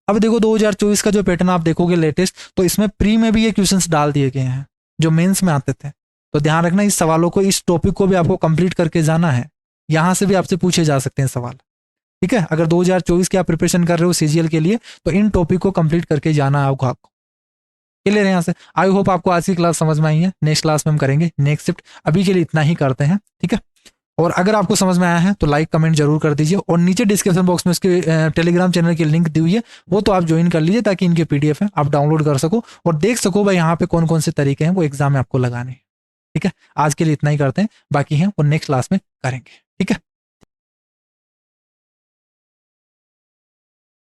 अब देखो 2024 का जो पैटर्न आप देखोगे लेटेस्ट, तो इसमें प्री में भी ये क्वेश्चंस डाल दिए गए हैं जो मेंस में आते थे। तो ध्यान रखना, इस सवालों को, इस टॉपिक को भी आपको कंप्लीट करके जाना है, यहां से भी आपसे पूछे जा सकते हैं सवाल। ठीक है, अगर 2024 की आप प्रिपरेशन कर रहे हो सीजीएल के लिए, तो इन टॉपिक को कंप्लीट करके जाना होगा आपको। क्लियर है यहाँ से? आई होप आपको आज की क्लास समझ में आई है। नेक्स्ट क्लास में हम करेंगे नेक्स्ट शिफ्ट, अभी के लिए इतना ही करते हैं। ठीक है, और अगर आपको समझ में आया है तो लाइक कमेंट जरूर कर दीजिए, और नीचे डिस्क्रिप्शन बॉक्स में इसके टेलीग्राम चैनल की लिंक दी हुई है, वो तो आप ज्वाइन कर लीजिए, ताकि इनके पीडीएफ है आप डाउनलोड कर सको और देख सको भाई यहाँ पे कौन कौन से तरीके हैं वो एग्जाम में आपको लगाने हैं। ठीक है, आज के लिए इतना ही करते हैं, बाकी हैं वो नेक्स्ट क्लास में करेंगे। ठीक है।